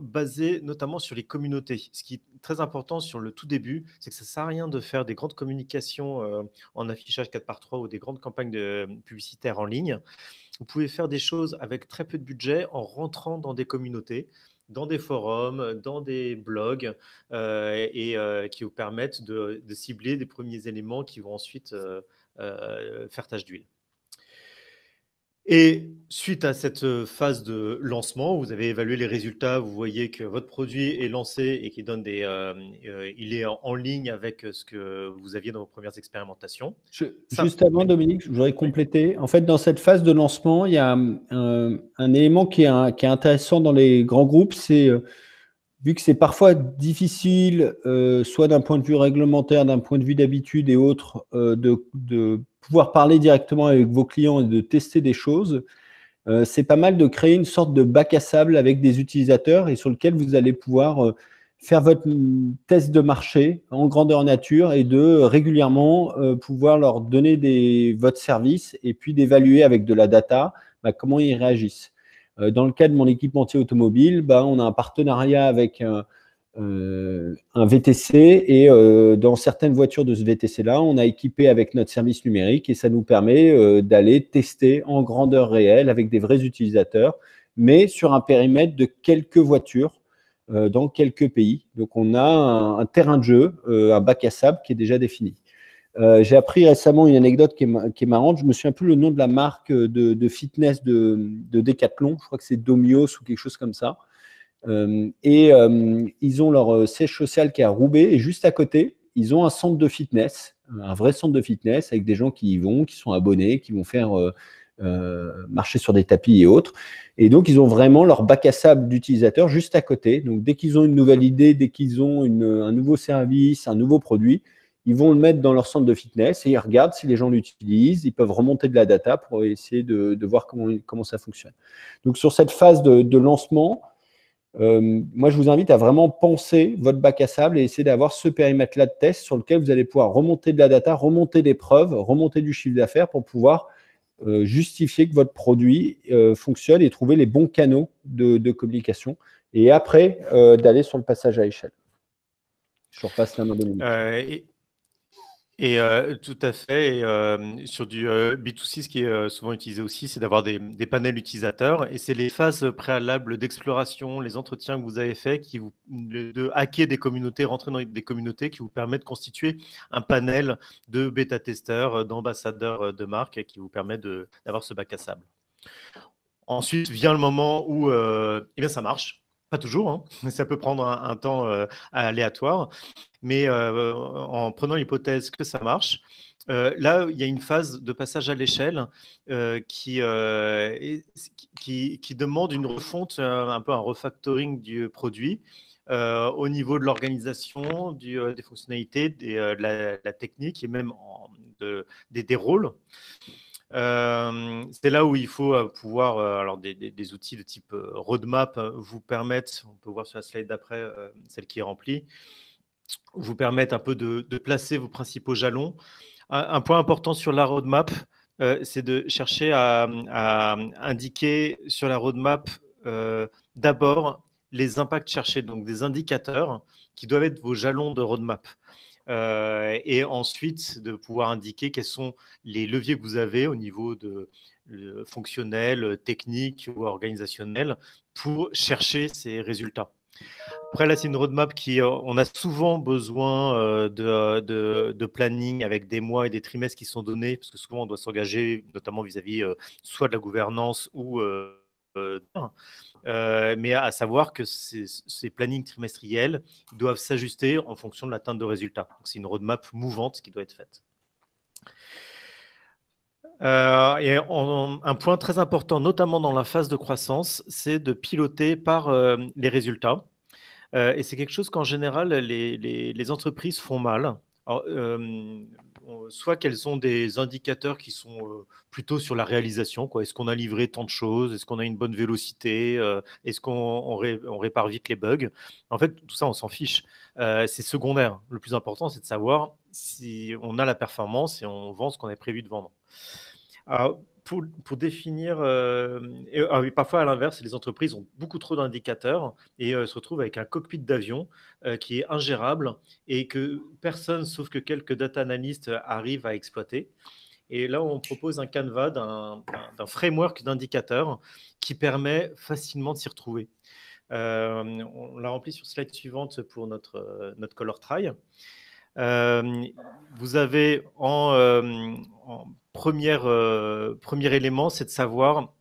S2: basé notamment sur les communautés. Ce qui est très important sur le tout début, c'est que ça ne sert à rien de faire des grandes communications en affichage 4x3 ou des grandes campagnes publicitaires en ligne. Vous pouvez faire des choses avec très peu de budget en rentrant dans des communautés, dans des forums, dans des blogs, et qui vous permettent de cibler des premiers éléments qui vont ensuite faire tache d'huile. Et suite à cette phase de lancement, vous avez évalué les résultats, vous voyez que votre produit est lancé et qu'il donne il est en ligne avec ce que vous aviez dans vos premières expérimentations.
S1: Juste avant, Dominique, je voudrais compléter. En fait, dans cette phase de lancement, il y a un élément qui est intéressant dans les grands groupes, c'est vu que c'est parfois difficile, soit d'un point de vue réglementaire, d'un point de vue d'habitude et autres, de pouvoir parler directement avec vos clients et de tester des choses, c'est pas mal de créer une sorte de bac à sable avec des utilisateurs et sur lequel vous allez pouvoir faire votre test de marché en grandeur nature et de régulièrement pouvoir leur donner votre service et puis d'évaluer avec de la data comment ils réagissent. Dans le cas de mon équipementier automobile, on a un partenariat avec un VTC et dans certaines voitures de ce VTC-là, on a équipé avec notre service numérique et ça nous permet d'aller tester en grandeur réelle avec des vrais utilisateurs, mais sur un périmètre de quelques voitures dans quelques pays. Donc, on a un terrain de jeu, un bac à sable qui est déjà défini. J'ai appris récemment une anecdote qui est marrante. Je me souviens plus le nom de la marque de fitness de Decathlon. Je crois que c'est Domios ou quelque chose comme ça. Ils ont leur siège social qui est à Roubaix et juste à côté, ils ont un centre de fitness, un vrai centre de fitness avec des gens qui y vont, qui sont abonnés, qui vont faire marcher sur des tapis et autres. Et donc, ils ont vraiment leur bac à sable d'utilisateurs juste à côté. Donc, dès qu'ils ont une nouvelle idée, dès qu'ils ont un nouveau service, un nouveau produit, ils vont le mettre dans leur centre de fitness et ils regardent si les gens l'utilisent. Ils peuvent remonter de la data pour essayer de voir comment ça fonctionne. Donc, sur cette phase de lancement, moi, je vous invite à vraiment penser votre bac à sable et essayer d'avoir ce périmètre-là de test sur lequel vous allez pouvoir remonter de la data, remonter des preuves, remonter du chiffre d'affaires pour pouvoir justifier que votre produit fonctionne et trouver les bons canaux de communication. Et après, d'aller sur le passage à échelle. Je repasse la main de Dominique.
S2: Tout à fait. Et sur du B2C, ce qui est souvent utilisé aussi, c'est d'avoir des panels utilisateurs. Et c'est les phases préalables d'exploration, les entretiens que vous avez faits, de hacker des communautés, rentrer dans des communautés qui vous permettent de constituer un panel de bêta-testeurs, d'ambassadeurs de marque qui vous permet d'avoir ce bac à sable. Ensuite vient le moment où ça marche. Pas toujours, hein. Ça peut prendre un temps aléatoire. Mais en prenant l'hypothèse que ça marche, là, il y a une phase de passage à l'échelle qui demande une refonte, un peu un refactoring du produit au niveau de l'organisation, des fonctionnalités, de la technique et même des rôles. C'est là où il faut pouvoir, alors des outils de type roadmap vous permettent, on peut voir sur la slide d'après, celle qui est remplie, vous permettent un peu de placer vos principaux jalons. Un point important sur la roadmap, c'est de chercher à indiquer sur la roadmap d'abord les impacts cherchés, donc des indicateurs qui doivent être vos jalons de roadmap. Et ensuite, de pouvoir indiquer quels sont les leviers que vous avez au niveau fonctionnel, technique ou organisationnel pour chercher ces résultats. Après, là, c'est une roadmap on a souvent besoin de planning avec des mois et des trimestres qui sont donnés, parce que souvent, on doit s'engager, notamment vis-à-vis soit de la gouvernance ou mais à savoir que ces plannings trimestriels doivent s'ajuster en fonction de l'atteinte de résultats. C'est une roadmap mouvante qui doit être faite. Et un point très important, notamment dans la phase de croissance, c'est de piloter par les résultats. Et c'est quelque chose qu'en général, les entreprises font mal. Alors, soit qu'elles ont des indicateurs qui sont plutôt sur la réalisation, quoi. Est-ce qu'on a livré tant de choses? Est-ce qu'on a une bonne vélocité? Est-ce qu'on répare vite les bugs? En fait, tout ça, on s'en fiche. C'est secondaire. Le plus important, c'est de savoir si on a la performance et on vend ce qu'on a prévu de vendre. Alors, pour définir, oui, parfois à l'inverse, les entreprises ont beaucoup trop d'indicateurs et se retrouvent avec un cockpit d'avion qui est ingérable et que personne, sauf que quelques data analystes, arrivent à exploiter. Et là, on propose un canevas d'un framework d'indicateurs qui permet facilement de s'y retrouver. On l'a rempli sur slide suivante pour notre color try. Vous avez en premier élément, c'est de savoir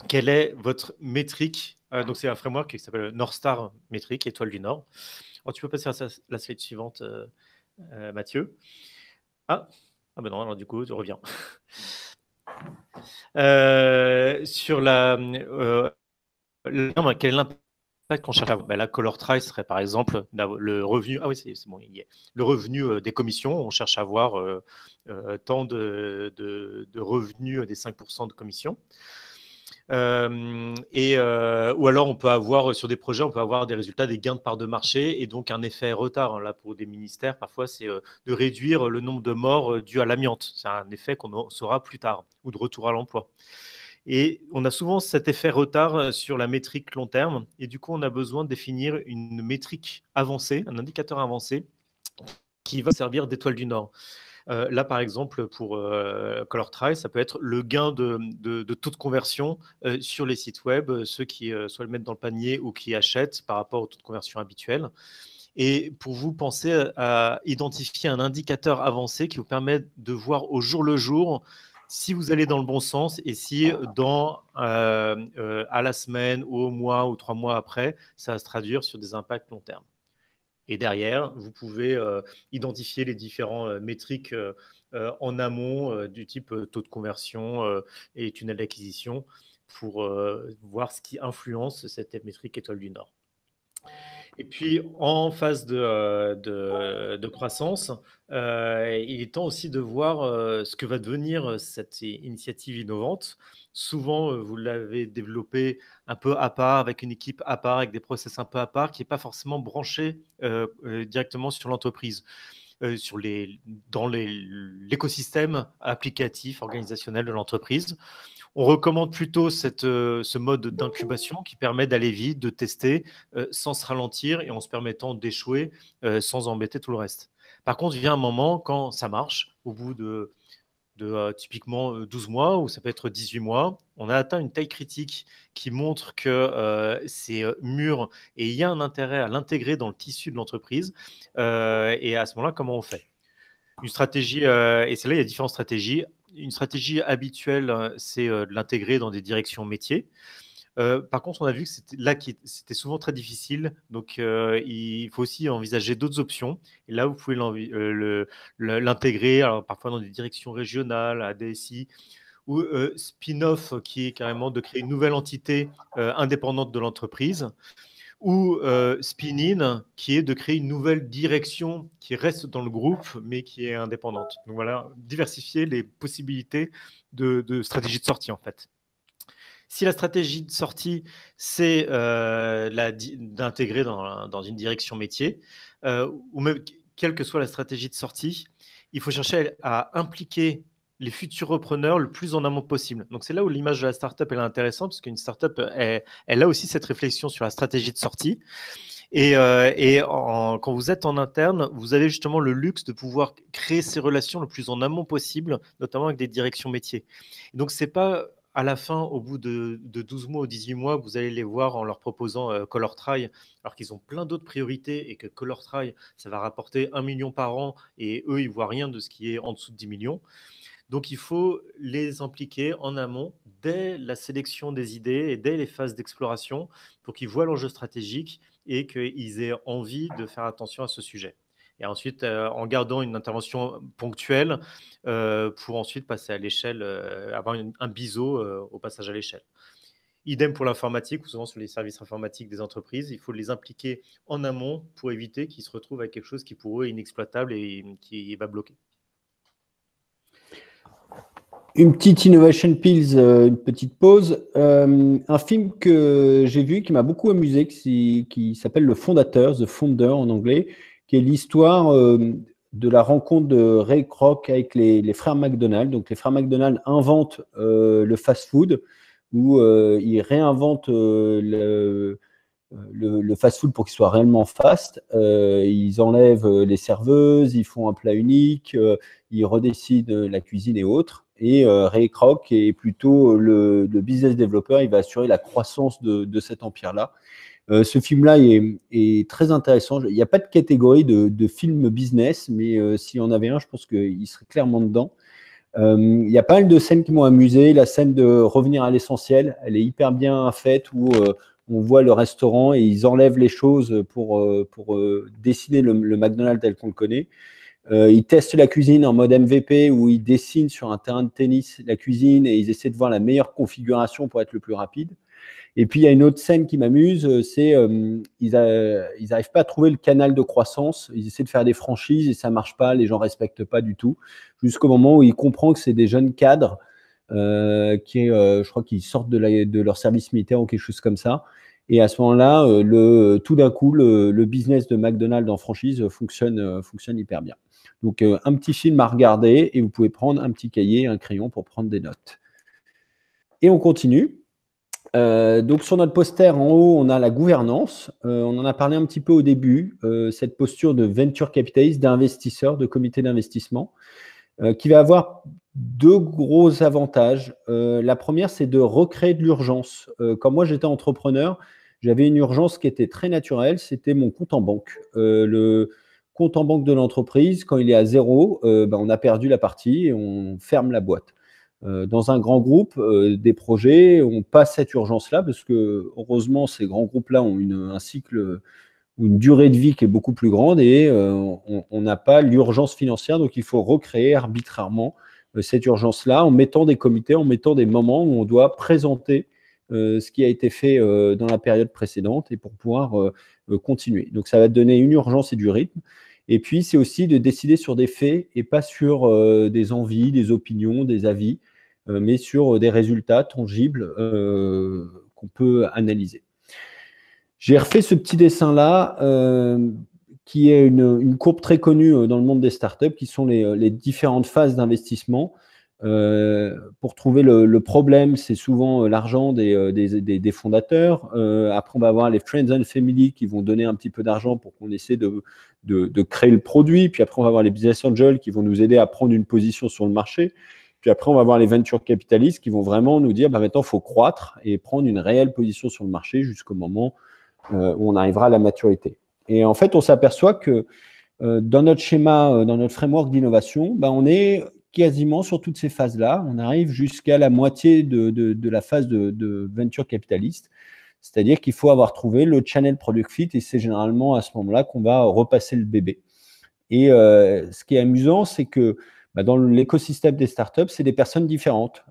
S2: quelle est votre métrique. Donc, c'est un framework qui s'appelle North Star métrique, étoile du Nord. Alors, tu peux passer à la slide suivante, Mathieu. Ah ben non, alors du coup, tu reviens. Sur quel est l'impact qu'on cherche à avoir? La color try serait par exemple le revenu. Ah oui, c'est bon, il y est. Le revenu des commissions. On cherche à avoir tant de revenus des 5% de commission. Ou alors on peut avoir sur des projets, on peut avoir des résultats, des gains de part de marché et donc un effet retard. Là, pour des ministères, parfois, c'est de réduire le nombre de morts dus à l'amiante. C'est un effet qu'on saura plus tard, ou de retour à l'emploi. Et on a souvent cet effet retard sur la métrique long terme. Et du coup, on a besoin de définir une métrique avancée, un indicateur avancé qui va servir d'étoile du Nord. Là, par exemple, pour Color Try, ça peut être le gain de taux de conversion sur les sites web, ceux qui soit le mettent dans le panier ou qui achètent par rapport au taux de conversion habituel. Et pour vous, pensez à identifier un indicateur avancé qui vous permet de voir au jour le jour si vous allez dans le bon sens et si à la semaine ou au mois ou 3 mois après, ça va se traduire sur des impacts long terme. Et derrière, vous pouvez identifier les différents métriques en amont du type taux de conversion et tunnel d'acquisition pour voir ce qui influence cette métrique étoile du Nord. Et puis, en phase de croissance, il est temps aussi de voir ce que va devenir cette initiative innovante. Souvent, vous l'avez développée un peu à part, avec une équipe à part, avec des process un peu à part, qui n'est pas forcément branché directement sur l'entreprise, dans l'écosystème applicatif, organisationnel de l'entreprise. On recommande plutôt ce mode d'incubation qui permet d'aller vite, de tester sans se ralentir et en se permettant d'échouer sans embêter tout le reste. Par contre, il vient un moment quand ça marche, au bout de typiquement 12 mois ou ça peut être 18 mois, on a atteint une taille critique qui montre que c'est mûr et il y a un intérêt à l'intégrer dans le tissu de l'entreprise. Et à ce moment-là, comment on fait? Une stratégie, et c'est là, il y a différentes stratégies. Une stratégie habituelle, c'est de l'intégrer dans des directions métiers. Par contre, on a vu que c'était souvent très difficile. Donc, il faut aussi envisager d'autres options. Et là, vous pouvez l'intégrer, parfois dans des directions régionales, à DSI, ou spin-off, qui est carrément de créer une nouvelle entité indépendante de l'entreprise, ou spin-in, qui est de créer une nouvelle direction qui reste dans le groupe, mais qui est indépendante. Donc voilà, diversifier les possibilités de stratégie de sortie, en fait. Si la stratégie de sortie, c'est d'intégrer dans une direction métier, ou même quelle que soit la stratégie de sortie, il faut chercher à impliquer les futurs repreneurs le plus en amont possible. Donc, c'est là où l'image de la startup elle est intéressante, parce qu'une startup, elle a aussi cette réflexion sur la stratégie de sortie. Et quand vous êtes en interne, vous avez justement le luxe de pouvoir créer ces relations le plus en amont possible, notamment avec des directions métiers. Et donc, c'est pas à la fin, au bout de 12 mois ou 18 mois, vous allez les voir en leur proposant Color Try, alors qu'ils ont plein d'autres priorités et que Color Try, ça va rapporter 1 million par an et eux, ils ne voient rien de ce qui est en dessous de 10 millions. Donc, il faut les impliquer en amont dès la sélection des idées et dès les phases d'exploration pour qu'ils voient l'enjeu stratégique et qu'ils aient envie de faire attention à ce sujet. Et ensuite, en gardant une intervention ponctuelle pour ensuite passer à l'échelle, avoir un biseau au passage à l'échelle. Idem pour l'informatique, ou souvent sur les services informatiques des entreprises. Il faut les impliquer en amont pour éviter qu'ils se retrouvent avec quelque chose qui pour eux est inexploitable et qui va bloquer.
S1: Une petite Innovation Pills, une petite pause. Un film que j'ai vu qui m'a beaucoup amusé, qui s'appelle Le Fondateur, The Founder en anglais, qui est l'histoire de la rencontre de Ray Kroc avec les frères McDonald. Donc, les frères McDonald inventent le fast-food, où ils réinventent le fast-food pour qu'il soit réellement fast. Ils enlèvent les serveuses, ils font un plat unique, ils redécident la cuisine et autres. Et Ray Kroc est plutôt le business developer, il va assurer la croissance de cet empire-là. Ce film-là est très intéressant. Il n'y a pas de catégorie de film business, mais s'il y en avait un, je pense qu'il serait clairement dedans. Il y a pas mal de scènes qui m'ont amusé. La scène de revenir à l'essentiel, elle est hyper bien faite, où on voit le restaurant et ils enlèvent les choses pour dessiner le McDonald's tel qu'on le connaît. Ils testent la cuisine en mode MVP, où ils dessinent sur un terrain de tennis la cuisine et ils essaient de voir la meilleure configuration pour être le plus rapide. Et puis, il y a une autre scène qui m'amuse, c'est ils n'arrivent pas à trouver le canal de croissance. Ils essaient de faire des franchises et ça ne marche pas, les gens ne respectent pas du tout. Jusqu'au moment où ils comprennent que c'est des jeunes cadres je crois qu'ils sortent de leur service militaire ou quelque chose comme ça. Et à ce moment-là, tout d'un coup, le business de McDonald's en franchise fonctionne hyper bien. Donc, un petit film à regarder et vous pouvez prendre un petit cahier, un crayon pour prendre des notes. Et on continue. Donc, sur notre poster, en haut, on a la gouvernance. On en a parlé un petit peu au début, cette posture de venture capitaliste, d'investisseur, de comité d'investissement, qui va avoir deux gros avantages. La première, c'est de recréer de l'urgence. Quand moi, j'étais entrepreneur, j'avais une urgence qui était très naturelle, c'était mon compte en banque. Le compte en banque de l'entreprise, quand il est à zéro, on a perdu la partie et on ferme la boîte. Dans un grand groupe, des projets, on passe cette urgence-là parce que, heureusement, ces grands groupes-là ont un cycle ou une durée de vie qui est beaucoup plus grande et on n'a pas l'urgence financière. Donc, il faut recréer arbitrairement cette urgence-là en mettant des comités, en mettant des moments où on doit présenter ce qui a été fait dans la période précédente et pour pouvoir continuer. Donc, ça va donner une urgence et du rythme. Et puis, c'est aussi de décider sur des faits et pas sur des envies, des opinions, des avis, mais sur des résultats tangibles qu'on peut analyser. J'ai refait ce petit dessin-là, qui est une courbe très connue dans le monde des startups, qui sont les différentes phases d'investissement. Pour trouver le problème, c'est souvent l'argent des fondateurs. Après, on va avoir les friends and family qui vont donner un petit peu d'argent pour qu'on essaie de créer le produit. Puis après, on va avoir les business angels qui vont nous aider à prendre une position sur le marché. Puis après, on va avoir les venture capitalistes qui vont vraiment nous dire maintenant, il faut croître et prendre une réelle position sur le marché jusqu'au moment où on arrivera à la maturité. Et en fait, on s'aperçoit que dans notre schéma, dans notre framework d'innovation, on est quasiment sur toutes ces phases-là. On arrive jusqu'à la moitié de la phase de venture capitaliste. C'est-à-dire qu'il faut avoir trouvé le channel product fit et c'est généralement à ce moment-là qu'on va repasser le bébé. Et ce qui est amusant, c'est que dans l'écosystème des startups, c'est des personnes différentes.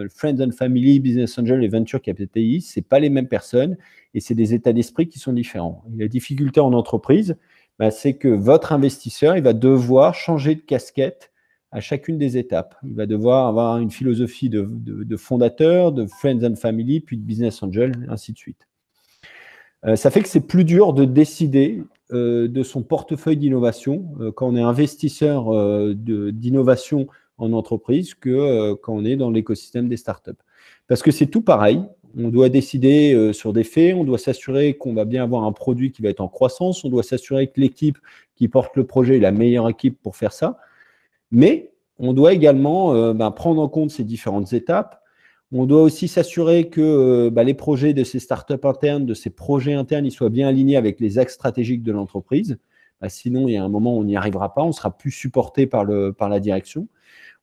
S1: Friends and Family, Business Angel et Venture Capitalist, ce n'est pas les mêmes personnes et c'est des états d'esprit qui sont différents. Et la difficulté en entreprise, c'est que votre investisseur, il va devoir changer de casquette à chacune des étapes. Il va devoir avoir une philosophie de fondateur, de Friends and Family, puis de Business Angel, ainsi de suite. Ça fait que c'est plus dur de décider de son portefeuille d'innovation quand on est investisseur d'innovation en entreprise que quand on est dans l'écosystème des startups. Parce que c'est tout pareil. On doit décider sur des faits, on doit s'assurer qu'on va bien avoir un produit qui va être en croissance, on doit s'assurer que l'équipe qui porte le projet est la meilleure équipe pour faire ça. Mais on doit également prendre en compte ces différentes étapes. On doit aussi s'assurer que les projets de ces startups internes, de ces projets internes, ils soient bien alignés avec les axes stratégiques de l'entreprise. Sinon, il y a un moment où on n'y arrivera pas, on sera plus supporté par la direction.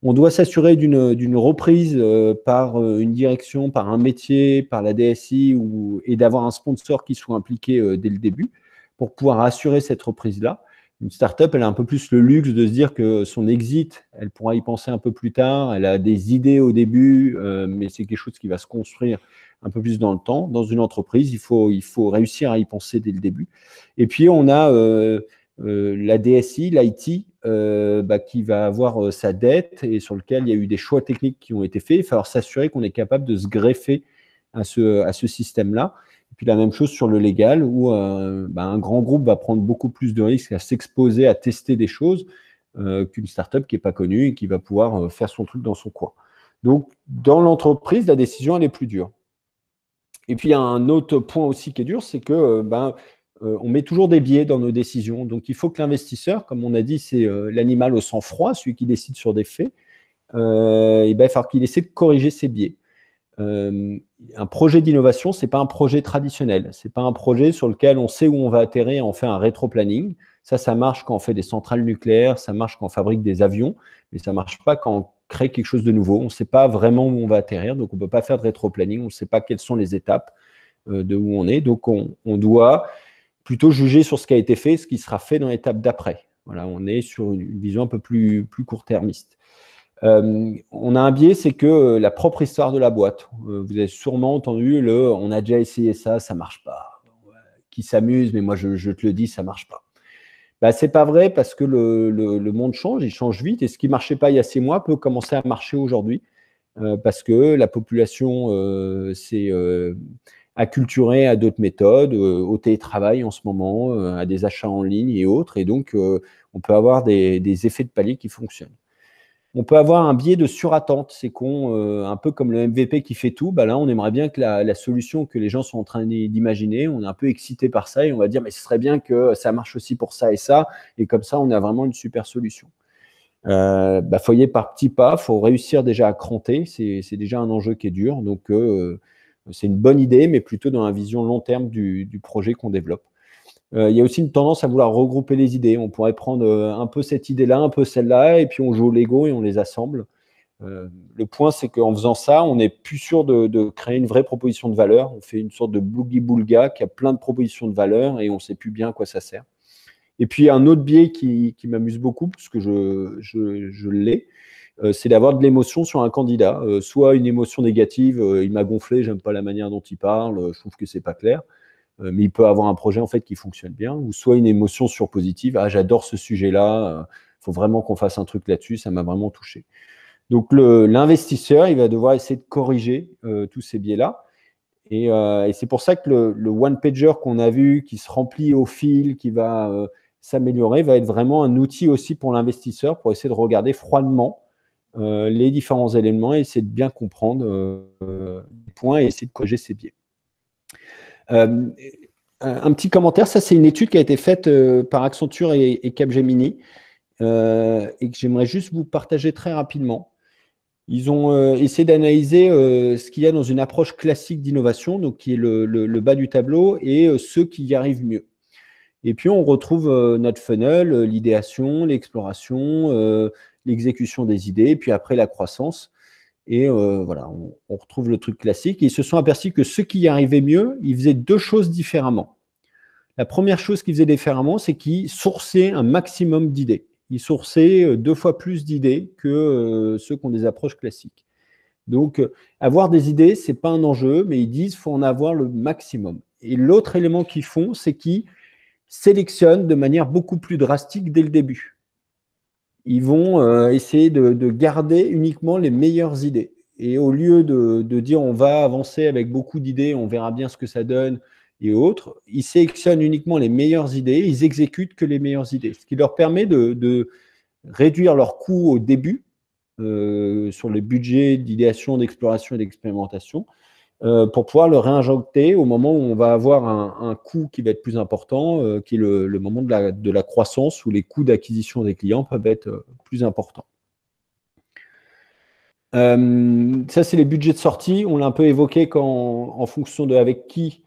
S1: On doit s'assurer d'une reprise par une direction, par un métier, par la DSI et d'avoir un sponsor qui soit impliqué dès le début pour pouvoir assurer cette reprise-là. Une startup, elle a un peu plus le luxe de se dire que son exit, elle pourra y penser un peu plus tard. Elle a des idées au début, mais c'est quelque chose qui va se construire un peu plus dans le temps. Dans une entreprise, il faut réussir à y penser dès le début. Et puis, on a la DSI, l'IT, qui va avoir sa dette et sur lequel il y a eu des choix techniques qui ont été faits. Il va falloir s'assurer qu'on est capable de se greffer à ce système-là. Et puis la même chose sur le légal, où un grand groupe va prendre beaucoup plus de risques à s'exposer, à tester des choses qu'une startup qui n'est pas connue et qui va pouvoir faire son truc dans son coin. Donc, dans l'entreprise, la décision, elle est plus dure. Et puis, il y a un autre point aussi qui est dur, c'est que on met toujours des biais dans nos décisions. Donc, il faut que l'investisseur, comme on a dit, c'est l'animal au sang froid, celui qui décide sur des faits, il va falloir qu'il essaie de corriger ses biais. Un projet d'innovation, ce n'est pas un projet traditionnel. Ce n'est pas un projet sur lequel on sait où on va atterrir, on fait un rétro-planning. Ça marche quand on fait des centrales nucléaires, ça marche quand on fabrique des avions, mais ça ne marche pas quand on crée quelque chose de nouveau. On ne sait pas vraiment où on va atterrir, donc on ne peut pas faire de rétro-planning, on ne sait pas quelles sont les étapes de où on est. Donc, on doit plutôt juger sur ce qui a été fait, ce qui sera fait dans l'étape d'après. Voilà, on est sur une vision un peu plus court-termiste. On a un biais, c'est que la propre histoire de la boîte. Vous avez sûrement entendu on a déjà essayé ça, ça ne marche pas. Qui s'amuse, mais moi je te le dis, ça ne marche pas. Ce n'est pas vrai parce que le monde change, il change vite, et ce qui ne marchait pas il y a 6 mois peut commencer à marcher aujourd'hui parce que la population s'est acculturée à d'autres méthodes, au télétravail en ce moment, à des achats en ligne et autres, et donc on peut avoir des effets de palier qui fonctionnent. On peut avoir un biais de surattente, c'est un peu comme le MVP qui fait tout, là on aimerait bien que la solution que les gens sont en train d'imaginer, on est un peu excité par ça et on va dire mais ce serait bien que ça marche aussi pour ça et comme ça on a vraiment une super solution. Faut y aller par petits pas, il faut réussir déjà à cranter, c'est déjà un enjeu qui est dur, donc c'est une bonne idée mais plutôt dans la vision long terme du projet qu'on développe. Il y a aussi une tendance à vouloir regrouper les idées. On pourrait prendre un peu cette idée-là, un peu celle-là, et puis on joue au Lego et on les assemble. Le point, c'est qu'en faisant ça, on n'est plus sûr de créer une vraie proposition de valeur. On fait une sorte de boogie-boulga qui a plein de propositions de valeur et on ne sait plus bien à quoi ça sert. Et puis, un autre biais qui m'amuse beaucoup, parce que je l'ai, c'est d'avoir de l'émotion sur un candidat. Soit une émotion négative, il m'a gonflé, j'aime pas la manière dont il parle, je trouve que c'est pas clair. Mais il peut avoir un projet en fait qui fonctionne bien, ou soit une émotion surpositive, j'adore ce sujet-là, faut vraiment qu'on fasse un truc là-dessus, ça m'a vraiment touché. Donc l'investisseur, il va devoir essayer de corriger tous ces biais-là, et c'est pour ça que le one-pager qu'on a vu, qui se remplit au fil, qui va s'améliorer, va être vraiment un outil aussi pour l'investisseur, pour essayer de regarder froidement les différents éléments, et essayer de bien comprendre les points, et essayer de corriger ces biais. Un petit commentaire, ça c'est une étude qui a été faite par Accenture et Capgemini et que j'aimerais juste vous partager très rapidement. Ils ont essayé d'analyser ce qu'il y a dans une approche classique d'innovation, donc qui est le bas du tableau, et ceux qui y arrivent mieux. Et puis on retrouve notre funnel, l'idéation, l'exploration, l'exécution des idées, puis après la croissance. Et voilà, on retrouve le truc classique. Et ils se sont aperçus que ceux qui y arrivaient mieux, ils faisaient 2 choses différemment. La première chose qu'ils faisaient différemment, c'est qu'ils sourçaient un maximum d'idées. Ils sourçaient 2 fois plus d'idées que ceux qui ont des approches classiques. Donc, avoir des idées, ce n'est pas un enjeu, mais ils disent qu'il faut en avoir le maximum. Et l'autre élément qu'ils font, c'est qu'ils sélectionnent de manière beaucoup plus drastique dès le début. Ils vont essayer de garder uniquement les meilleures idées. Et au lieu de dire on va avancer avec beaucoup d'idées, on verra bien ce que ça donne et autres, ils sélectionnent uniquement les meilleures idées, ils exécutent que les meilleures idées. Ce qui leur permet de réduire leurs coûts au début sur les budgets d'idéation, d'exploration et d'expérimentation pour pouvoir le réinjecter au moment où on va avoir un coût qui va être plus important, qui est le moment de la croissance où les coûts d'acquisition des clients peuvent être plus importants. Ça, c'est les budgets de sortie. On l'a un peu évoqué en fonction de avec qui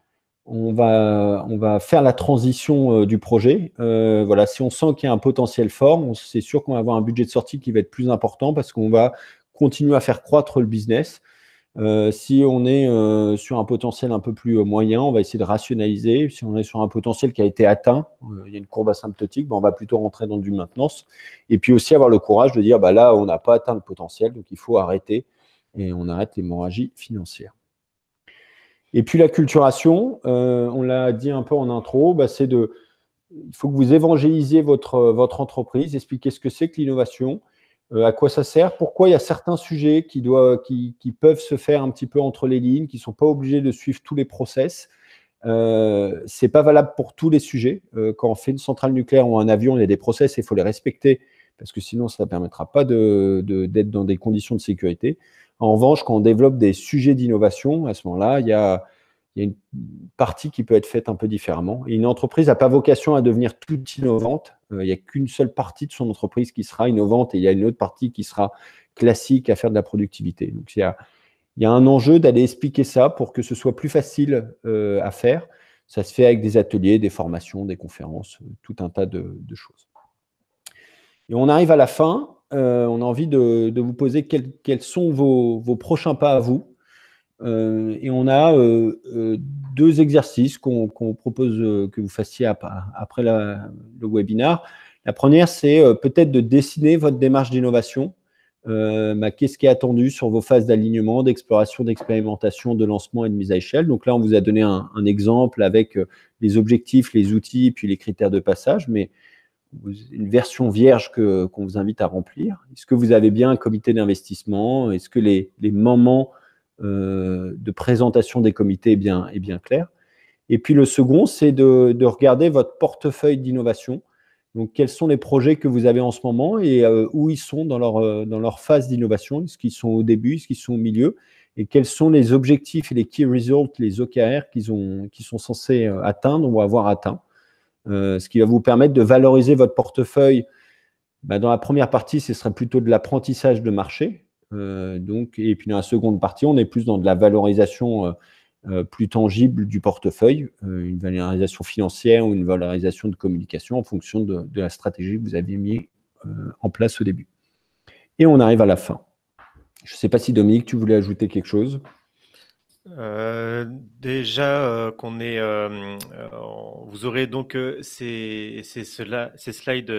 S1: on va faire la transition du projet. Voilà, si on sent qu'il y a un potentiel fort, c'est sûr qu'on va avoir un budget de sortie qui va être plus important parce qu'on va continuer à faire croître le business. Si on est sur un potentiel un peu plus moyen, on va essayer de rationaliser. Si on est sur un potentiel qui a été atteint, il y a une courbe asymptotique, on va plutôt rentrer dans du maintenance. Et puis aussi avoir le courage de dire, là, on n'a pas atteint le potentiel, donc il faut arrêter et on arrête l'hémorragie financière. Et puis l'acculturation, on l'a dit un peu en intro, il faut que vous évangélisiez votre entreprise, expliquez ce que c'est que l'innovation, à quoi ça sert, pourquoi il y a certains sujets qui peuvent se faire un petit peu entre les lignes, qui ne sont pas obligés de suivre tous les process. Ce n'est pas valable pour tous les sujets. Quand on fait une centrale nucléaire ou un avion, il y a des process et il faut les respecter, parce que sinon, ça ne permettra pas d'être dans des conditions de sécurité. En revanche, quand on développe des sujets d'innovation, à ce moment-là, il y a une partie qui peut être faite un peu différemment. Et une entreprise n'a pas vocation à devenir toute innovante. Il n'y a qu'une seule partie de son entreprise qui sera innovante et il y a une autre partie qui sera classique à faire de la productivité. Donc, il y a un enjeu d'aller expliquer ça pour que ce soit plus facile à faire. Ça se fait avec des ateliers, des formations, des conférences, tout un tas de choses. Et on arrive à la fin. On a envie de vous poser quels sont vos prochains pas à vous. Et on a 2 exercices qu'on propose que vous fassiez après le webinaire. La première, c'est peut-être de dessiner votre démarche d'innovation. Qu'est-ce qui est attendu sur vos phases d'alignement, d'exploration, d'expérimentation, de lancement et de mise à échelle. Donc là, on vous a donné un exemple avec les objectifs, les outils et puis les critères de passage, mais une version vierge qu'on vous invite à remplir. Est-ce que vous avez bien un comité d'investissement? Est-ce que les moments de présentation des comités est bien clair? Et puis le second, c'est de regarder votre portefeuille d'innovation. Donc, quels sont les projets que vous avez en ce moment et où ils sont dans leur phase d'innovation? Est-ce qu'ils sont au début? Est-ce qu'ils sont au milieu? Et quels sont les objectifs et les key results, les OKR qu'ils sont censés atteindre ou avoir atteint? Ce qui va vous permettre de valoriser votre portefeuille. Dans la première partie, ce serait plutôt de l'apprentissage de marché. Et puis dans la seconde partie, on est plus dans de la valorisation plus tangible du portefeuille, une valorisation financière ou une valorisation de communication en fonction de la stratégie que vous aviez mis en place au début. Et on arrive à la fin. Je ne sais pas si Dominique, tu voulais ajouter quelque chose?
S2: Déjà vous aurez donc ces slides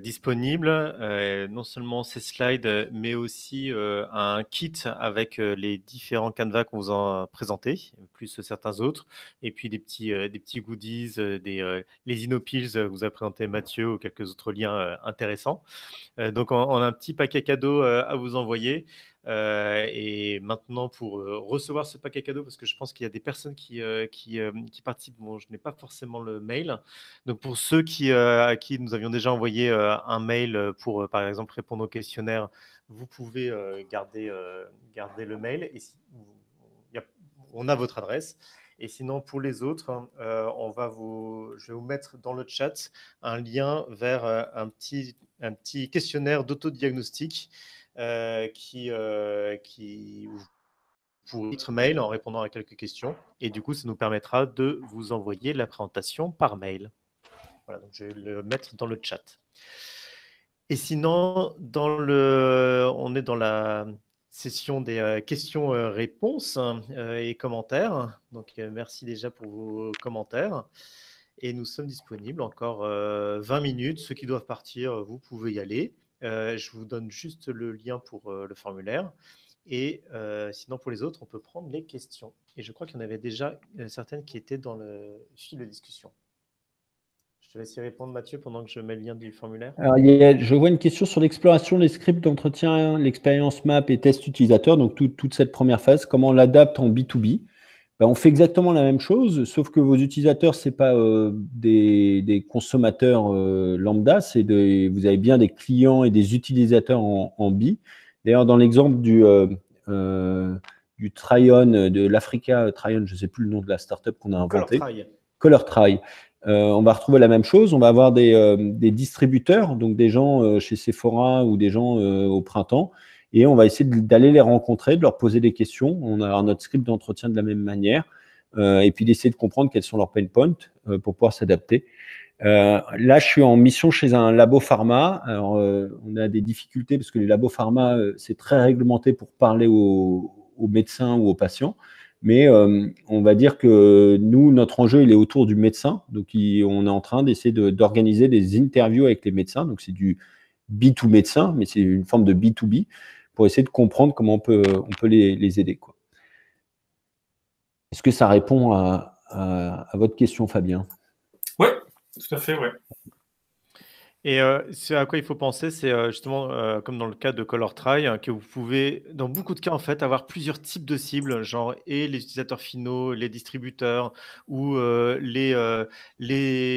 S2: disponibles, non seulement ces slides, mais aussi un kit avec les différents canevas qu'on vous a présentés, plus certains autres, et puis des petits goodies, les InnoPills vous a présenté Mathieu ou quelques autres liens intéressants. Donc on a un petit paquet cadeau à vous envoyer. Et maintenant, pour recevoir ce paquet cadeau, parce que je pense qu'il y a des personnes qui participent, bon, je n'ai pas forcément le mail. Donc, pour ceux à qui nous avions déjà envoyé un mail pour, par exemple, répondre au questionnaire, vous pouvez garder le mail. Et on a votre adresse. Et sinon, pour les autres, je vais vous mettre dans le chat un lien vers un petit questionnaire d'autodiagnostic qui pour votre mail en répondant à quelques questions. Et du coup, ça nous permettra de vous envoyer la présentation par mail. Voilà, donc je vais le mettre dans le chat. Et sinon, on est dans la session des questions-réponses et commentaires. Donc, merci déjà pour vos commentaires. Et nous sommes disponibles encore 20 minutes. Ceux qui doivent partir, vous pouvez y aller. Je vous donne juste le lien pour le formulaire. Et sinon, pour les autres, on peut prendre les questions. Et je crois qu'il y en avait déjà certaines qui étaient dans le fil de discussion. Je te laisse y répondre, Mathieu, pendant que je mets le lien du formulaire.
S1: Alors, je vois une question sur l'exploration des scripts d'entretien, l'expérience map et test utilisateur. Donc, toute cette première phase, comment on l'adapte en B2B. On fait exactement la même chose, sauf que vos utilisateurs, ce n'est pas des consommateurs lambda, vous avez bien des clients et des utilisateurs en B. D'ailleurs, dans l'exemple du Tryon, de l'Africa Tryon, je ne sais plus le nom de la startup qu'on a inventée. ColorTry. On va retrouver la même chose. On va avoir des distributeurs, donc des gens chez Sephora ou des gens au printemps. Et on va essayer d'aller les rencontrer, de leur poser des questions. On a notre script d'entretien de la même manière. Et puis d'essayer de comprendre quels sont leurs pain points pour pouvoir s'adapter. Là, je suis en mission chez un labo pharma. Alors, on a des difficultés parce que les labos pharma, c'est très réglementé pour parler aux médecins ou aux patients. Mais on va dire que nous, notre enjeu, il est autour du médecin. Donc, on est en train d'essayer d'organiser des interviews avec les médecins. Donc, c'est du B2 médecin, mais c'est une forme de B2B pour essayer de comprendre comment on peut les aider, quoi. Est-ce que ça répond à votre question, Fabien?
S5: Oui, tout à fait, oui.
S2: Et ce à quoi il faut penser, c'est justement, comme dans le cas de ColorTry, que vous pouvez, dans beaucoup de cas, en fait, avoir plusieurs types de cibles, genre et les utilisateurs finaux, les distributeurs ou les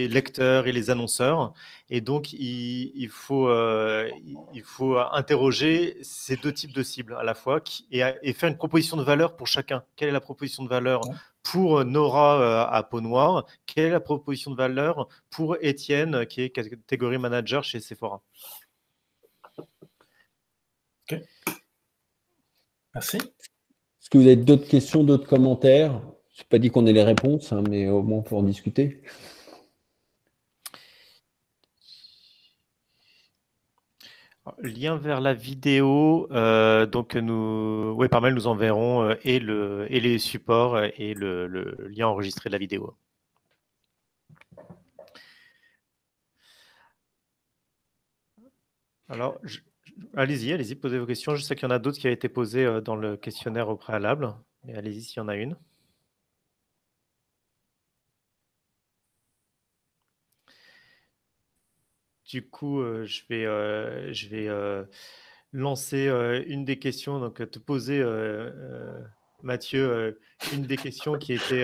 S2: lecteurs et les annonceurs. Et donc, il faut interroger ces deux types de cibles à la fois et faire une proposition de valeur pour chacun. Quelle est la proposition de valeur pour Nora à Peau Noire? Quelle est la proposition de valeur pour Étienne, qui est catégorie manager chez Sephora?
S5: Ok. Merci.
S1: Est-ce que vous avez d'autres questions, d'autres commentaires? Je n'ai pas dit qu'on ait les réponses, hein, mais au moins pour en discuter.
S2: Lien vers la vidéo, donc par mail nous enverrons et les supports et le lien enregistré de la vidéo. Alors, allez-y, posez vos questions. Je sais qu'il y en a d'autres qui ont été posées dans le questionnaire au préalable, mais allez-y s'il y en a une. Du coup, je vais lancer une des questions, donc te poser, Mathieu, une des questions qui était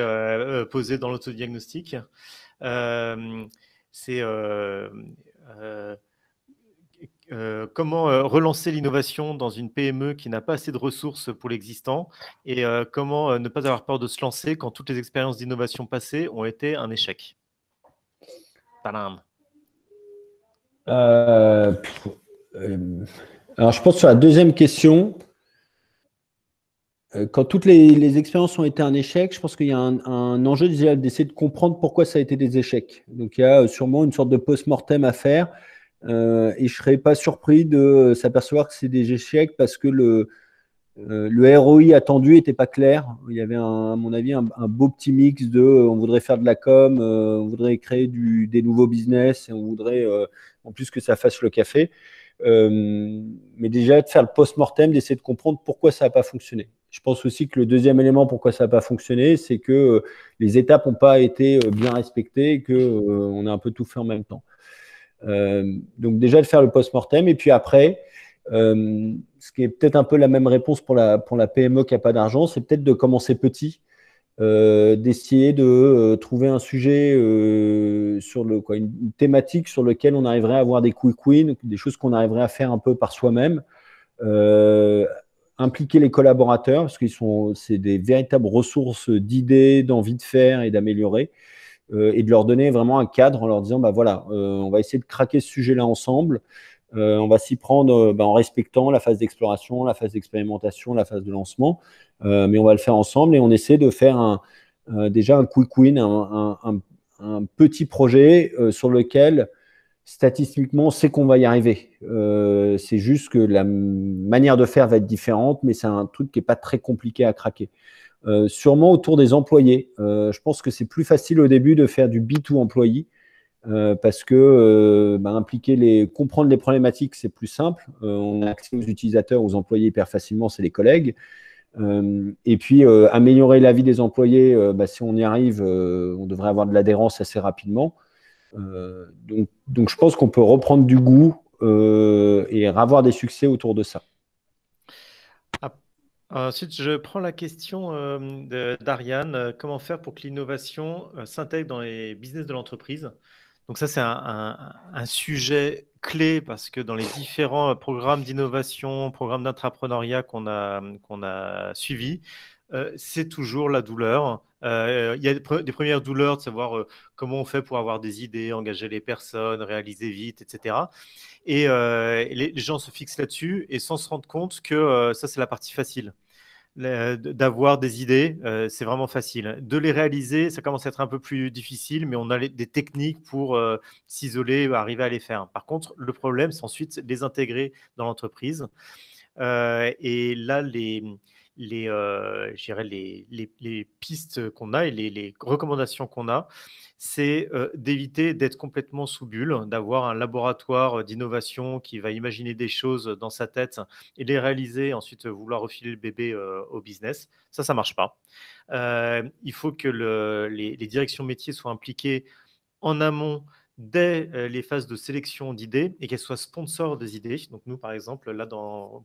S2: posée dans l'autodiagnostic. C'est comment relancer l'innovation dans une PME qui n'a pas assez de ressources pour l'existant et comment ne pas avoir peur de se lancer quand toutes les expériences d'innovation passées ont été un échec. Tadam.
S1: Alors, je pense sur la deuxième question, quand toutes les expériences ont été un échec, je pense qu'il y a un enjeu d'essayer de comprendre pourquoi ça a été des échecs. Donc, il y a sûrement une sorte de post-mortem à faire. Et je ne serais pas surpris de s'apercevoir que c'est des échecs parce que le ROI attendu n'était pas clair. Il y avait, à mon avis, un beau petit mix de on voudrait faire de la com, on voudrait créer des nouveaux business, et on voudrait en plus que ça fasse le café. Mais déjà, de faire le post-mortem, d'essayer de comprendre pourquoi ça n'a pas fonctionné. Je pense aussi que le deuxième élément pourquoi ça n'a pas fonctionné, c'est que les étapes n'ont pas été bien respectées et qu'on a un peu tout fait en même temps. Donc déjà, de faire le post-mortem. Et puis après, ce qui est peut-être un peu la même réponse pour la PME qui n'a pas d'argent, c'est peut-être de commencer petit. D'essayer de trouver un sujet sur une thématique sur laquelle on arriverait à avoir des quick wins, des choses qu'on arriverait à faire un peu par soi-même, impliquer les collaborateurs parce c'est des véritables ressources d'idées, d'envie de faire et d'améliorer, et de leur donner vraiment un cadre en leur disant voilà, on va essayer de craquer ce sujet-là ensemble. On va s'y prendre en respectant la phase d'exploration, la phase d'expérimentation, la phase de lancement, mais on va le faire ensemble et on essaie de faire déjà un quick win, un petit projet sur lequel statistiquement on sait qu'on va y arriver. C'est juste que la manière de faire va être différente, mais c'est un truc qui n'est pas très compliqué à craquer. Sûrement autour des employés. Je pense que c'est plus facile au début de faire du B2 employee. Parce que comprendre les problématiques, c'est plus simple. On a accès aux utilisateurs, aux employés hyper facilement, c'est les collègues. Et puis, améliorer la vie des employés, si on y arrive, on devrait avoir de l'adhérence assez rapidement. Donc, je pense qu'on peut reprendre du goût et avoir des succès autour de ça.
S2: Ensuite, je prends la question d'Ariane. Comment faire pour que l'innovation s'intègre dans les business de l'entreprise? Donc ça, c'est un sujet clé parce que dans les différents programmes d'innovation, programmes d'intrapreneuriat qu'on a suivis, c'est toujours la douleur. Il y a des premières douleurs de savoir comment on fait pour avoir des idées, engager les personnes, réaliser vite, etc. Et les gens se fixent là-dessus et sans se rendre compte que ça, c'est la partie facile. D'avoir des idées, c'est vraiment facile. De les réaliser, ça commence à être un peu plus difficile, mais on a des techniques pour s'isoler, arriver à les faire. Par contre, le problème, c'est ensuite les intégrer dans l'entreprise. Et là, il je dirais les pistes qu'on a et les recommandations qu'on a, c'est d'éviter d'être complètement sous bulle, d'avoir un laboratoire d'innovation qui va imaginer des choses dans sa tête et les réaliser, ensuite vouloir refiler le bébé au business. Ça ne marche pas. Il faut que les directions métiers soient impliquées en amont dès les phases de sélection d'idées et qu'elles soient sponsors des idées. Donc nous, par exemple, là,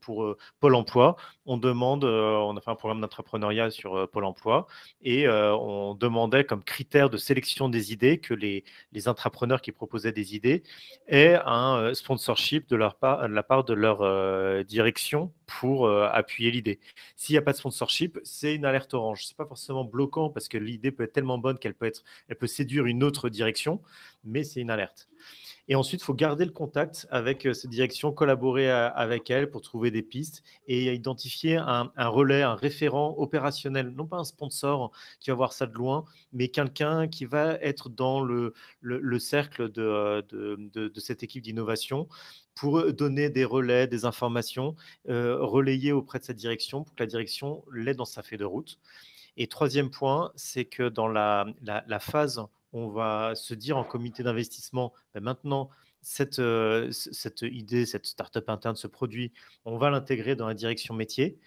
S2: pour Pôle emploi, on a fait un programme d'entrepreneuriat sur Pôle emploi et on demandait comme critère de sélection des idées que les entrepreneurs qui proposaient des idées aient un sponsorship de la part de leur direction pour appuyer l'idée. S'il n'y a pas de sponsorship, c'est une alerte orange. Ce n'est pas forcément bloquant parce que l'idée peut être tellement bonne qu'elle peut séduire une autre direction, mais c'est une alerte. Et ensuite, il faut garder le contact avec cette direction, collaborer avec elle pour trouver des pistes et identifier un relais, un référent opérationnel, non pas un sponsor qui va voir ça de loin, mais quelqu'un qui va être dans le cercle de cette équipe d'innovation pour donner des relais, des informations, relayer auprès de cette direction pour que la direction l'aide dans sa feuille de route. Et troisième point, c'est que dans la phase, on va se dire en comité d'investissement, maintenant, cette idée, cette start-up interne, ce produit, on va l'intégrer dans la direction métier.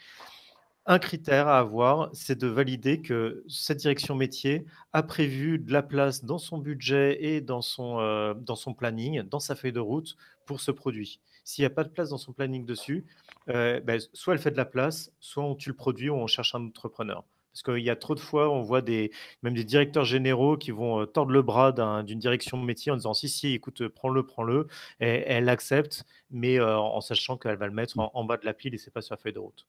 S2: Un critère à avoir, c'est de valider que cette direction métier a prévu de la place dans son budget et dans son planning, dans sa feuille de route pour ce produit. S'il n'y a pas de place dans son planning dessus, soit elle fait de la place, soit on tue le produit ou on cherche un entrepreneur. Parce qu'il y a trop de fois, on voit même des directeurs généraux qui vont tordre le bras d'une direction métier en disant si, écoute, prends-le. Et elle accepte, mais en sachant qu'elle va le mettre en bas de la pile et ce n'est pas sur la feuille de route.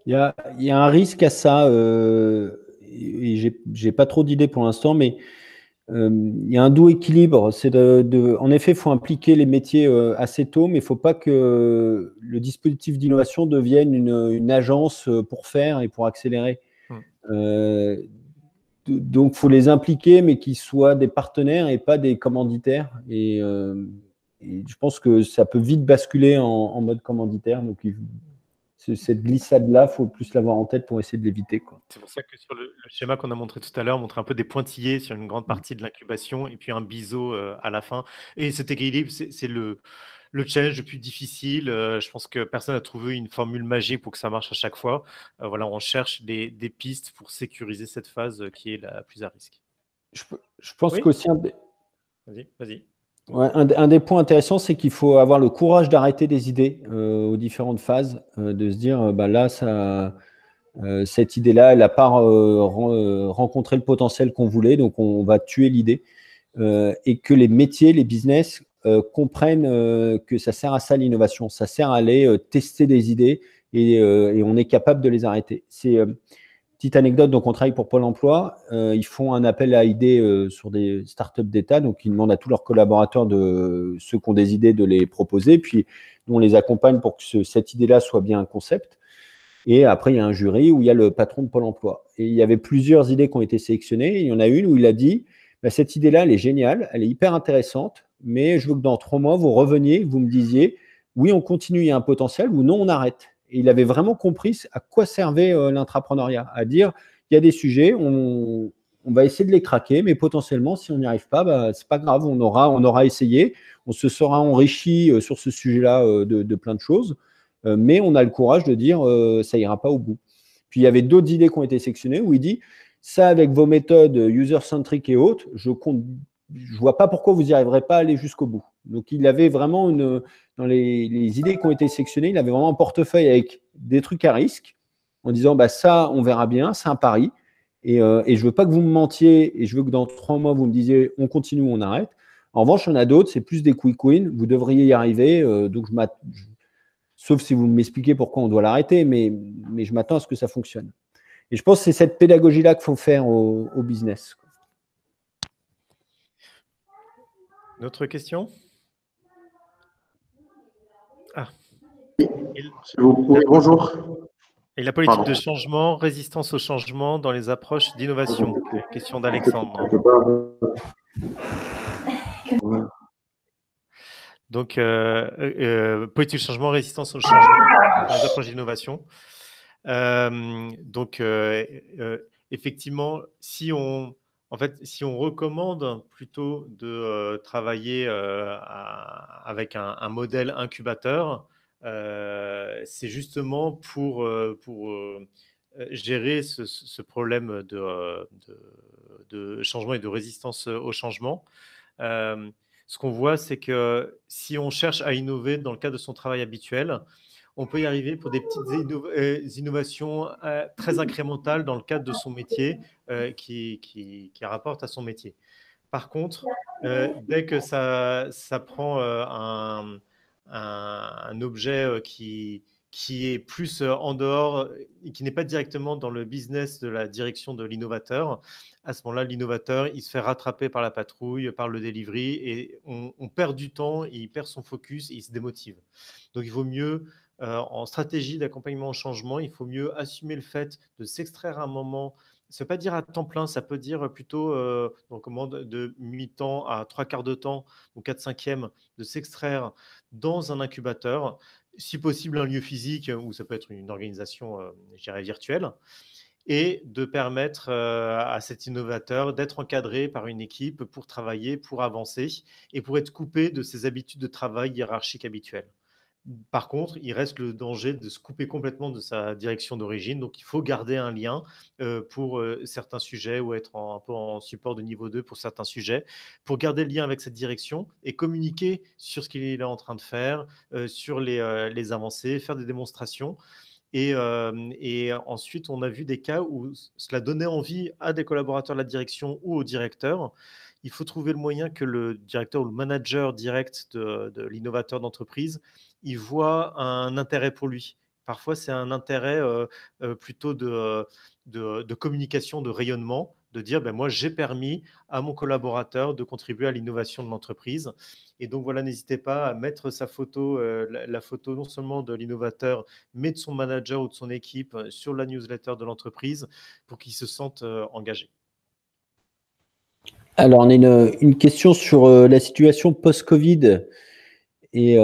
S1: Il y a un risque à ça, et j'ai pas trop d'idées pour l'instant, mais il y a un doux équilibre. C'est en effet, il faut impliquer les métiers assez tôt, mais il ne faut pas que le dispositif d'innovation devienne une agence pour faire et pour accélérer. Donc, il faut les impliquer, mais qu'ils soient des partenaires et pas des commanditaires. Et je pense que ça peut vite basculer en mode commanditaire. Donc, cette glissade-là, il faut plus l'avoir en tête pour essayer de l'éviter.
S2: C'est pour ça que sur le schéma qu'on a montré tout à l'heure, on montre un peu des pointillés sur une grande partie de l'incubation et puis un biseau à la fin. Et cet équilibre, c'est le challenge le plus difficile. Je pense que personne n'a trouvé une formule magique pour que ça marche à chaque fois. Voilà, on cherche des pistes pour sécuriser cette phase qui est la plus à risque.
S1: Je pense qu'aussi
S2: Vas-y.
S1: Ouais, un des points intéressants, c'est qu'il faut avoir le courage d'arrêter des idées aux différentes phases, de se dire, là, cette idée-là, elle n'a pas rencontré le potentiel qu'on voulait, donc on va tuer l'idée. Et que les métiers, les business comprennent que ça sert à ça l'innovation, ça sert à aller tester des idées et on est capable de les arrêter. C'est petite anecdote, donc on travaille pour Pôle emploi, ils font un appel à idées sur des startups d'État, donc ils demandent à tous leurs collaborateurs, ceux qui ont des idées, de les proposer, puis nous on les accompagne pour que cette idée-là soit bien un concept. Et après, il y a un jury où il y a le patron de Pôle emploi. Et il y avait plusieurs idées qui ont été sélectionnées. Il y en a une où il a dit, cette idée-là, elle est géniale, elle est hyper intéressante, mais je veux que dans 3 mois, vous reveniez, vous me disiez, oui, on continue, il y a un potentiel, ou non, on arrête. Et il avait vraiment compris à quoi servait l'intrapreneuriat, à dire, il y a des sujets, on va essayer de les craquer, mais potentiellement, si on n'y arrive pas, c'est pas grave, on aura essayé, on se sera enrichi sur ce sujet-là de plein de choses, mais on a le courage de dire, ça ira pas au bout. Puis il y avait d'autres idées qui ont été sélectionnées où il dit, ça avec vos méthodes user-centric et autres, je vois pas pourquoi vous n'y arriverez pas à aller jusqu'au bout. Donc il avait vraiment dans les idées qui ont été sélectionnées, il avait vraiment un portefeuille avec des trucs à risque, en disant ça, on verra bien, c'est un pari, et je veux pas que vous me mentiez, et je veux que dans 3 mois, vous me disiez, on continue ou on arrête. En revanche, il y en a d'autres, c'est plus des quick wins, vous devriez y arriver, donc sauf si vous m'expliquez pourquoi on doit l'arrêter, mais je m'attends à ce que ça fonctionne. Et je pense que c'est cette pédagogie-là qu'il faut faire au business.
S2: D'autres questions?
S6: Oui, bonjour.
S2: Et la politique de changement, résistance au changement dans les approches d'innovation. Question d'Alexandre. Donc, politique de changement, résistance au changement dans les approches d'innovation. Donc, effectivement, si on recommande plutôt de travailler avec un modèle incubateur, c'est justement pour gérer ce problème de changement et de résistance au changement. Ce qu'on voit, c'est que si on cherche à innover dans le cadre de son travail habituel, on peut y arriver pour des petites innovations très incrémentales dans le cadre de son métier qui rapportent à son métier. Par contre, dès que ça prend un objet qui est plus en dehors et qui n'est pas directement dans le business de la direction de l'innovateur, à ce moment-là, l'innovateur, il se fait rattraper par la patrouille, par le delivery et on perd du temps, il perd son focus et il se démotive. Donc, il vaut mieux, en stratégie d'accompagnement au changement, il faut mieux assumer le fait de s'extraire un moment. Ça ne veut pas dire à temps plein, ça peut dire plutôt de mi-temps à 3/4 de temps ou 4/5e de s'extraire dans un incubateur, si possible un lieu physique ou ça peut être une organisation je dirais virtuelle, et de permettre à cet innovateur d'être encadré par une équipe pour travailler, pour avancer et pour être coupé de ses habitudes de travail hiérarchiques habituelles. Par contre, il reste le danger de se couper complètement de sa direction d'origine. Donc, il faut garder un lien pour certains sujets ou être un peu en support de niveau 2 pour certains sujets, pour garder le lien avec cette direction et communiquer sur ce qu'il est en train de faire, sur les avancées, faire des démonstrations. Et ensuite, on a vu des cas où cela donnait envie à des collaborateurs de la direction ou au directeur. Il faut trouver le moyen que le directeur ou le manager direct de l'innovateur d'entreprise, il voit un intérêt pour lui. Parfois, c'est un intérêt plutôt de communication, de rayonnement, de dire ben, moi, j'ai permis à mon collaborateur de contribuer à l'innovation de l'entreprise. Et donc voilà, n'hésitez pas à mettre sa photo, la photo non seulement de l'innovateur, mais de son manager ou de son équipe sur la newsletter de l'entreprise pour qu'ils se sentent engagés.
S1: Alors, on a une question sur la situation post-Covid et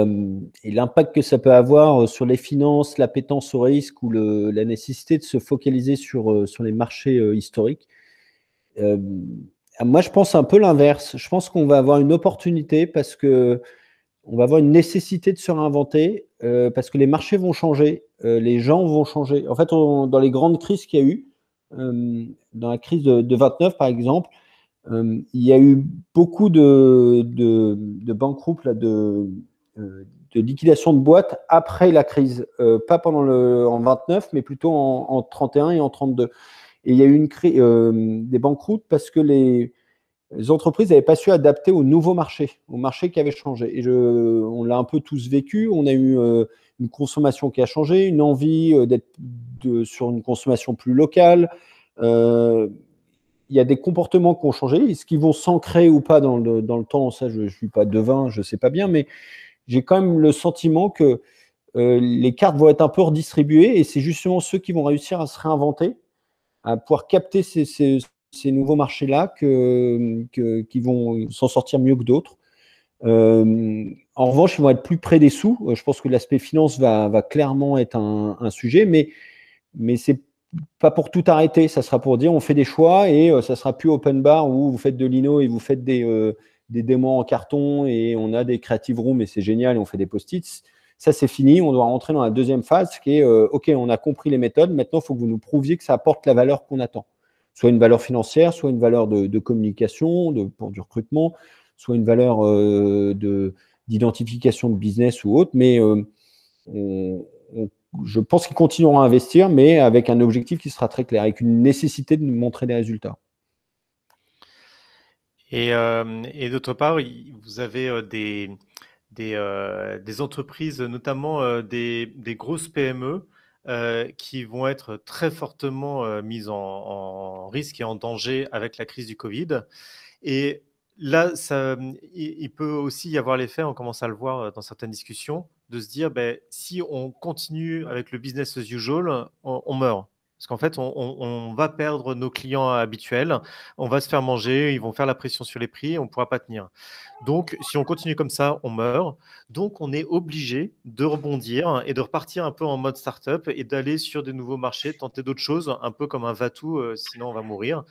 S1: l'impact que ça peut avoir sur les finances, l'appétence au risque ou la nécessité de se focaliser sur les marchés historiques. Moi, je pense un peu l'inverse. Je pense qu'on va avoir une opportunité parce qu'on va avoir une nécessité de se réinventer parce que les marchés vont changer, les gens vont changer. En fait, dans les grandes crises qu'il y a eu, dans la crise de 29 par exemple, il y a eu beaucoup de banqueroutes, de liquidation de boîtes après la crise, pas en 29, mais plutôt en 31 et en 32. Et il y a eu des banqueroutes parce que les entreprises n'avaient pas su adapter au nouveau marché, au marché qui avait changé. Et on l'a un peu tous vécu. On a eu une consommation qui a changé, une envie d'être sur une consommation plus locale. Il y a des comportements qui ont changé. Est-ce qu'ils vont s'ancrer ou pas dans le temps? Ça, je ne suis pas devin, je ne sais pas bien, mais j'ai quand même le sentiment que les cartes vont être un peu redistribuées et c'est justement ceux qui vont réussir à se réinventer, à pouvoir capter ces nouveaux marchés-là qui vont s'en sortir mieux que d'autres. En revanche, ils vont être plus près des sous. Je pense que l'aspect finance va clairement être un sujet, mais c'est pas pour tout arrêter. Ça sera pour dire on fait des choix et ça sera plus open bar où vous faites de l'ino et vous faites des démos en carton et on a des creative rooms et c'est génial et on fait des post-its. Ça, c'est fini. On doit rentrer dans la deuxième phase qui est OK, on a compris les méthodes. Maintenant, il faut que vous nous prouviez que ça apporte la valeur qu'on attend. Soit une valeur financière, soit une valeur de communication, pour du recrutement, soit une valeur d'identification de business ou autre. Mais je pense qu'ils continueront à investir, mais avec un objectif qui sera très clair, avec une nécessité de nous montrer des résultats.
S2: Et d'autre part, vous avez des entreprises, notamment des grosses PME, qui vont être très fortement mises en risque et en danger avec la crise du Covid. Et là, il peut aussi y avoir l'effet, on commence à le voir dans certaines discussions, de se dire, si on continue avec le business as usual, on meurt. Parce qu'en fait, on va perdre nos clients habituels, on va se faire manger, ils vont faire la pression sur les prix, on ne pourra pas tenir. Donc, si on continue comme ça, on meurt. Donc, on est obligé de rebondir et de repartir un peu en mode startup et d'aller sur de nouveaux marchés, tenter d'autres choses, un peu comme un va-tout, sinon on va mourir.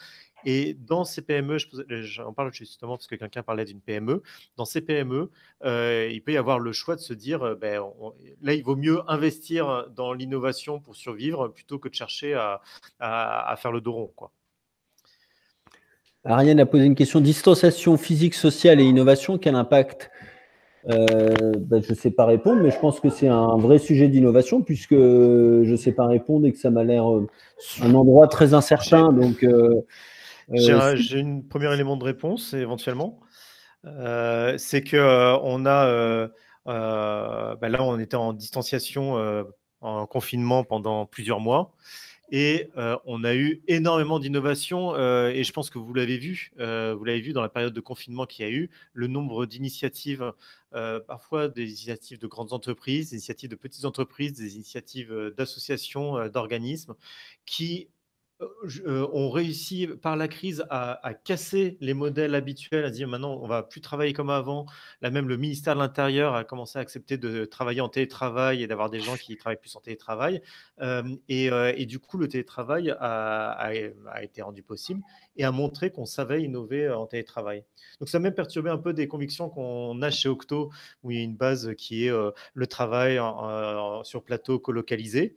S2: Et dans ces PME, j'en parle justement parce que quelqu'un parlait d'une PME, dans ces PME, il peut y avoir le choix de se dire, là, il vaut mieux investir dans l'innovation pour survivre plutôt que de chercher à faire le dos rond, quoi.
S1: Ariane a posé une question. Distanciation physique, sociale et innovation, quel impact? Je ne sais pas répondre, mais je pense que c'est un vrai sujet d'innovation puisque je ne sais pas répondre et que ça m'a l'air un endroit très incertain. Donc,
S2: j'ai un premier élément de réponse éventuellement. C'est que on a là, on était en distanciation, en confinement pendant plusieurs mois. Et on a eu énormément d'innovations et je pense que vous l'avez vu dans la période de confinement qu'il y a eu, le nombre d'initiatives, parfois des initiatives de grandes entreprises, des initiatives de petites entreprises, des initiatives d'associations, d'organismes qui ont réussi par la crise à casser les modèles habituels, à dire maintenant on va plus travailler comme avant. Là même le ministère de l'Intérieur a commencé à accepter de travailler en télétravail et d'avoir des gens qui travaillent plus en télétravail. Et du coup le télétravail a été rendu possible et a montré qu'on savait innover en télétravail. Donc ça a même perturbé un peu des convictions qu'on a chez Octo, où il y a une base qui est le travail sur plateau colocalisé.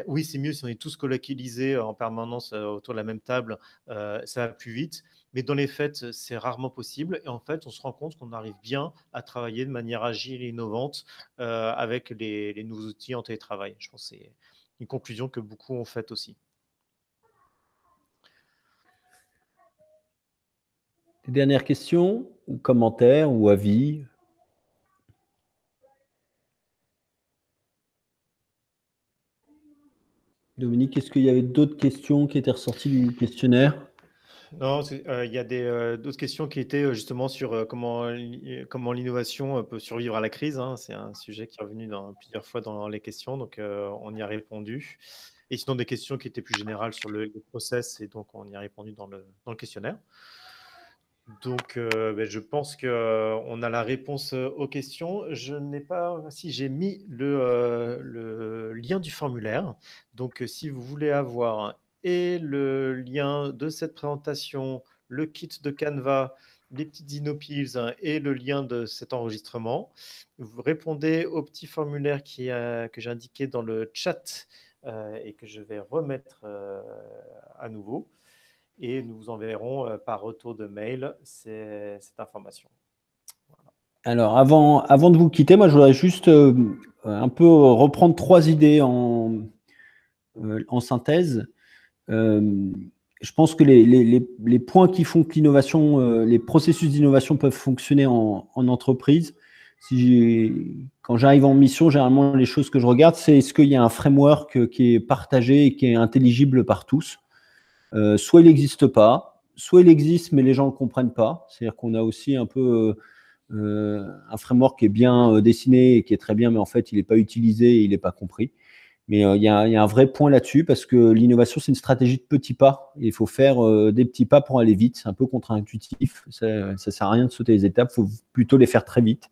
S2: Oui, c'est mieux si on est tous colocalisés en permanence autour de la même table, ça va plus vite. Mais dans les faits, c'est rarement possible. Et en fait, on se rend compte qu'on arrive bien à travailler de manière agile et innovante avec les nouveaux outils en télétravail. Je pense que c'est une conclusion que beaucoup ont faite aussi.
S1: Des dernières questions, ou commentaires, ou avis? Dominique, est-ce qu'il y avait d'autres questions qui étaient ressorties du questionnaire?
S2: Non, il y a d'autres questions qui étaient justement sur comment l'innovation peut survivre à la crise, hein. C'est un sujet qui est revenu plusieurs fois dans les questions, donc on y a répondu. Et sinon, des questions qui étaient plus générales sur le process, et donc on y a répondu dans le questionnaire. Donc, je pense qu'on a la réponse aux questions. Je n'ai pas, si j'ai mis le lien du formulaire. Donc, si vous voulez avoir et le lien de cette présentation, le kit de Canva, les petites InnoPeels et le lien de cet enregistrement, vous répondez au petit formulaire que j'ai indiqué dans le chat et que je vais remettre à nouveau. Et nous vous enverrons par retour de mail cette information.
S1: Voilà. Alors, avant de vous quitter, moi, je voudrais juste un peu reprendre 3 idées en synthèse. Je pense que les points qui font que l'innovation, les processus d'innovation peuvent fonctionner en entreprise. Quand j'arrive en mission, généralement, les choses que je regarde, c'est est-ce qu'il y a un framework qui est partagé et qui est intelligible par tous. Soit il n'existe pas, soit il existe, mais les gens ne le comprennent pas. C'est-à-dire qu'on a aussi un peu un framework qui est bien dessiné et qui est très bien, mais en fait, il n'est pas utilisé et il n'est pas compris. Mais il y a un vrai point là-dessus parce que l'innovation, c'est une stratégie de petits pas. Il faut faire des petits pas pour aller vite. C'est un peu contre-intuitif. Ça ne sert à rien de sauter les étapes. Il faut plutôt les faire très vite.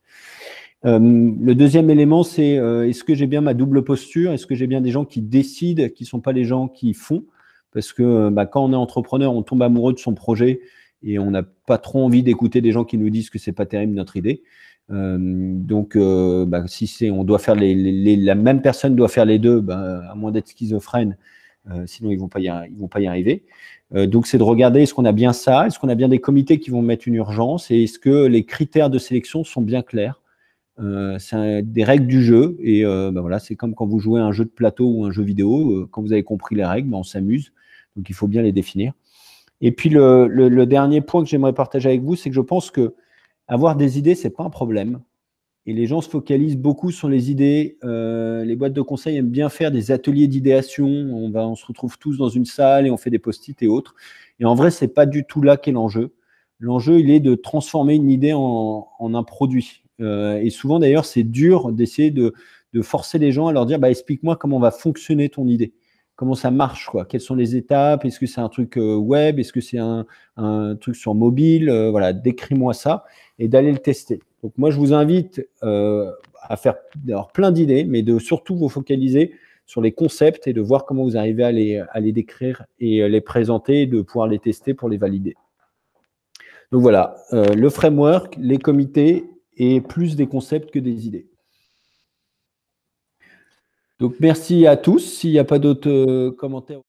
S1: Le deuxième élément, c'est est-ce que j'ai bien ma double posture? Est-ce que j'ai bien des gens qui décident, qui ne sont pas les gens qui font? Parce que quand on est entrepreneur, on tombe amoureux de son projet et on n'a pas trop envie d'écouter des gens qui nous disent que ce n'est pas terrible notre idée. Si on doit faire la même personne doit faire les deux, à moins d'être schizophrène, sinon ils vont pas y arriver. Donc c'est de regarder est-ce qu'on a bien ça, est-ce qu'on a bien des comités qui vont mettre une urgence et est-ce que les critères de sélection sont bien clairs. C'est des règles du jeu et voilà, c'est comme quand vous jouez à un jeu de plateau ou un jeu vidéo, quand vous avez compris les règles, on s'amuse, donc il faut bien les définir. Et puis le dernier point que j'aimerais partager avec vous, c'est que je pense que avoir des idées, ce n'est pas un problème. Et les gens se focalisent beaucoup sur les idées. Les boîtes de conseil aiment bien faire des ateliers d'idéation. On se retrouve tous dans une salle et on fait des post-it et autres. Et en vrai, ce n'est pas du tout là qu'est l'enjeu. L'enjeu, il est de transformer une idée en un produit. Et souvent, d'ailleurs, c'est dur d'essayer de forcer les gens à leur dire explique-moi comment va fonctionner ton idée. comment ça marche, quoi. Quelles sont les étapes? Est-ce que c'est un truc web? Est-ce que c'est un truc sur mobile? Voilà, décris-moi ça et d'aller le tester. Donc, moi, je vous invite à faire d'avoir plein d'idées, mais de surtout vous focaliser sur les concepts et de voir comment vous arrivez à les décrire et les présenter et de pouvoir les tester pour les valider. Donc voilà, le framework, les comités et plus des concepts que des idées. Donc merci à tous. S'il n'y a pas d'autres commentaires.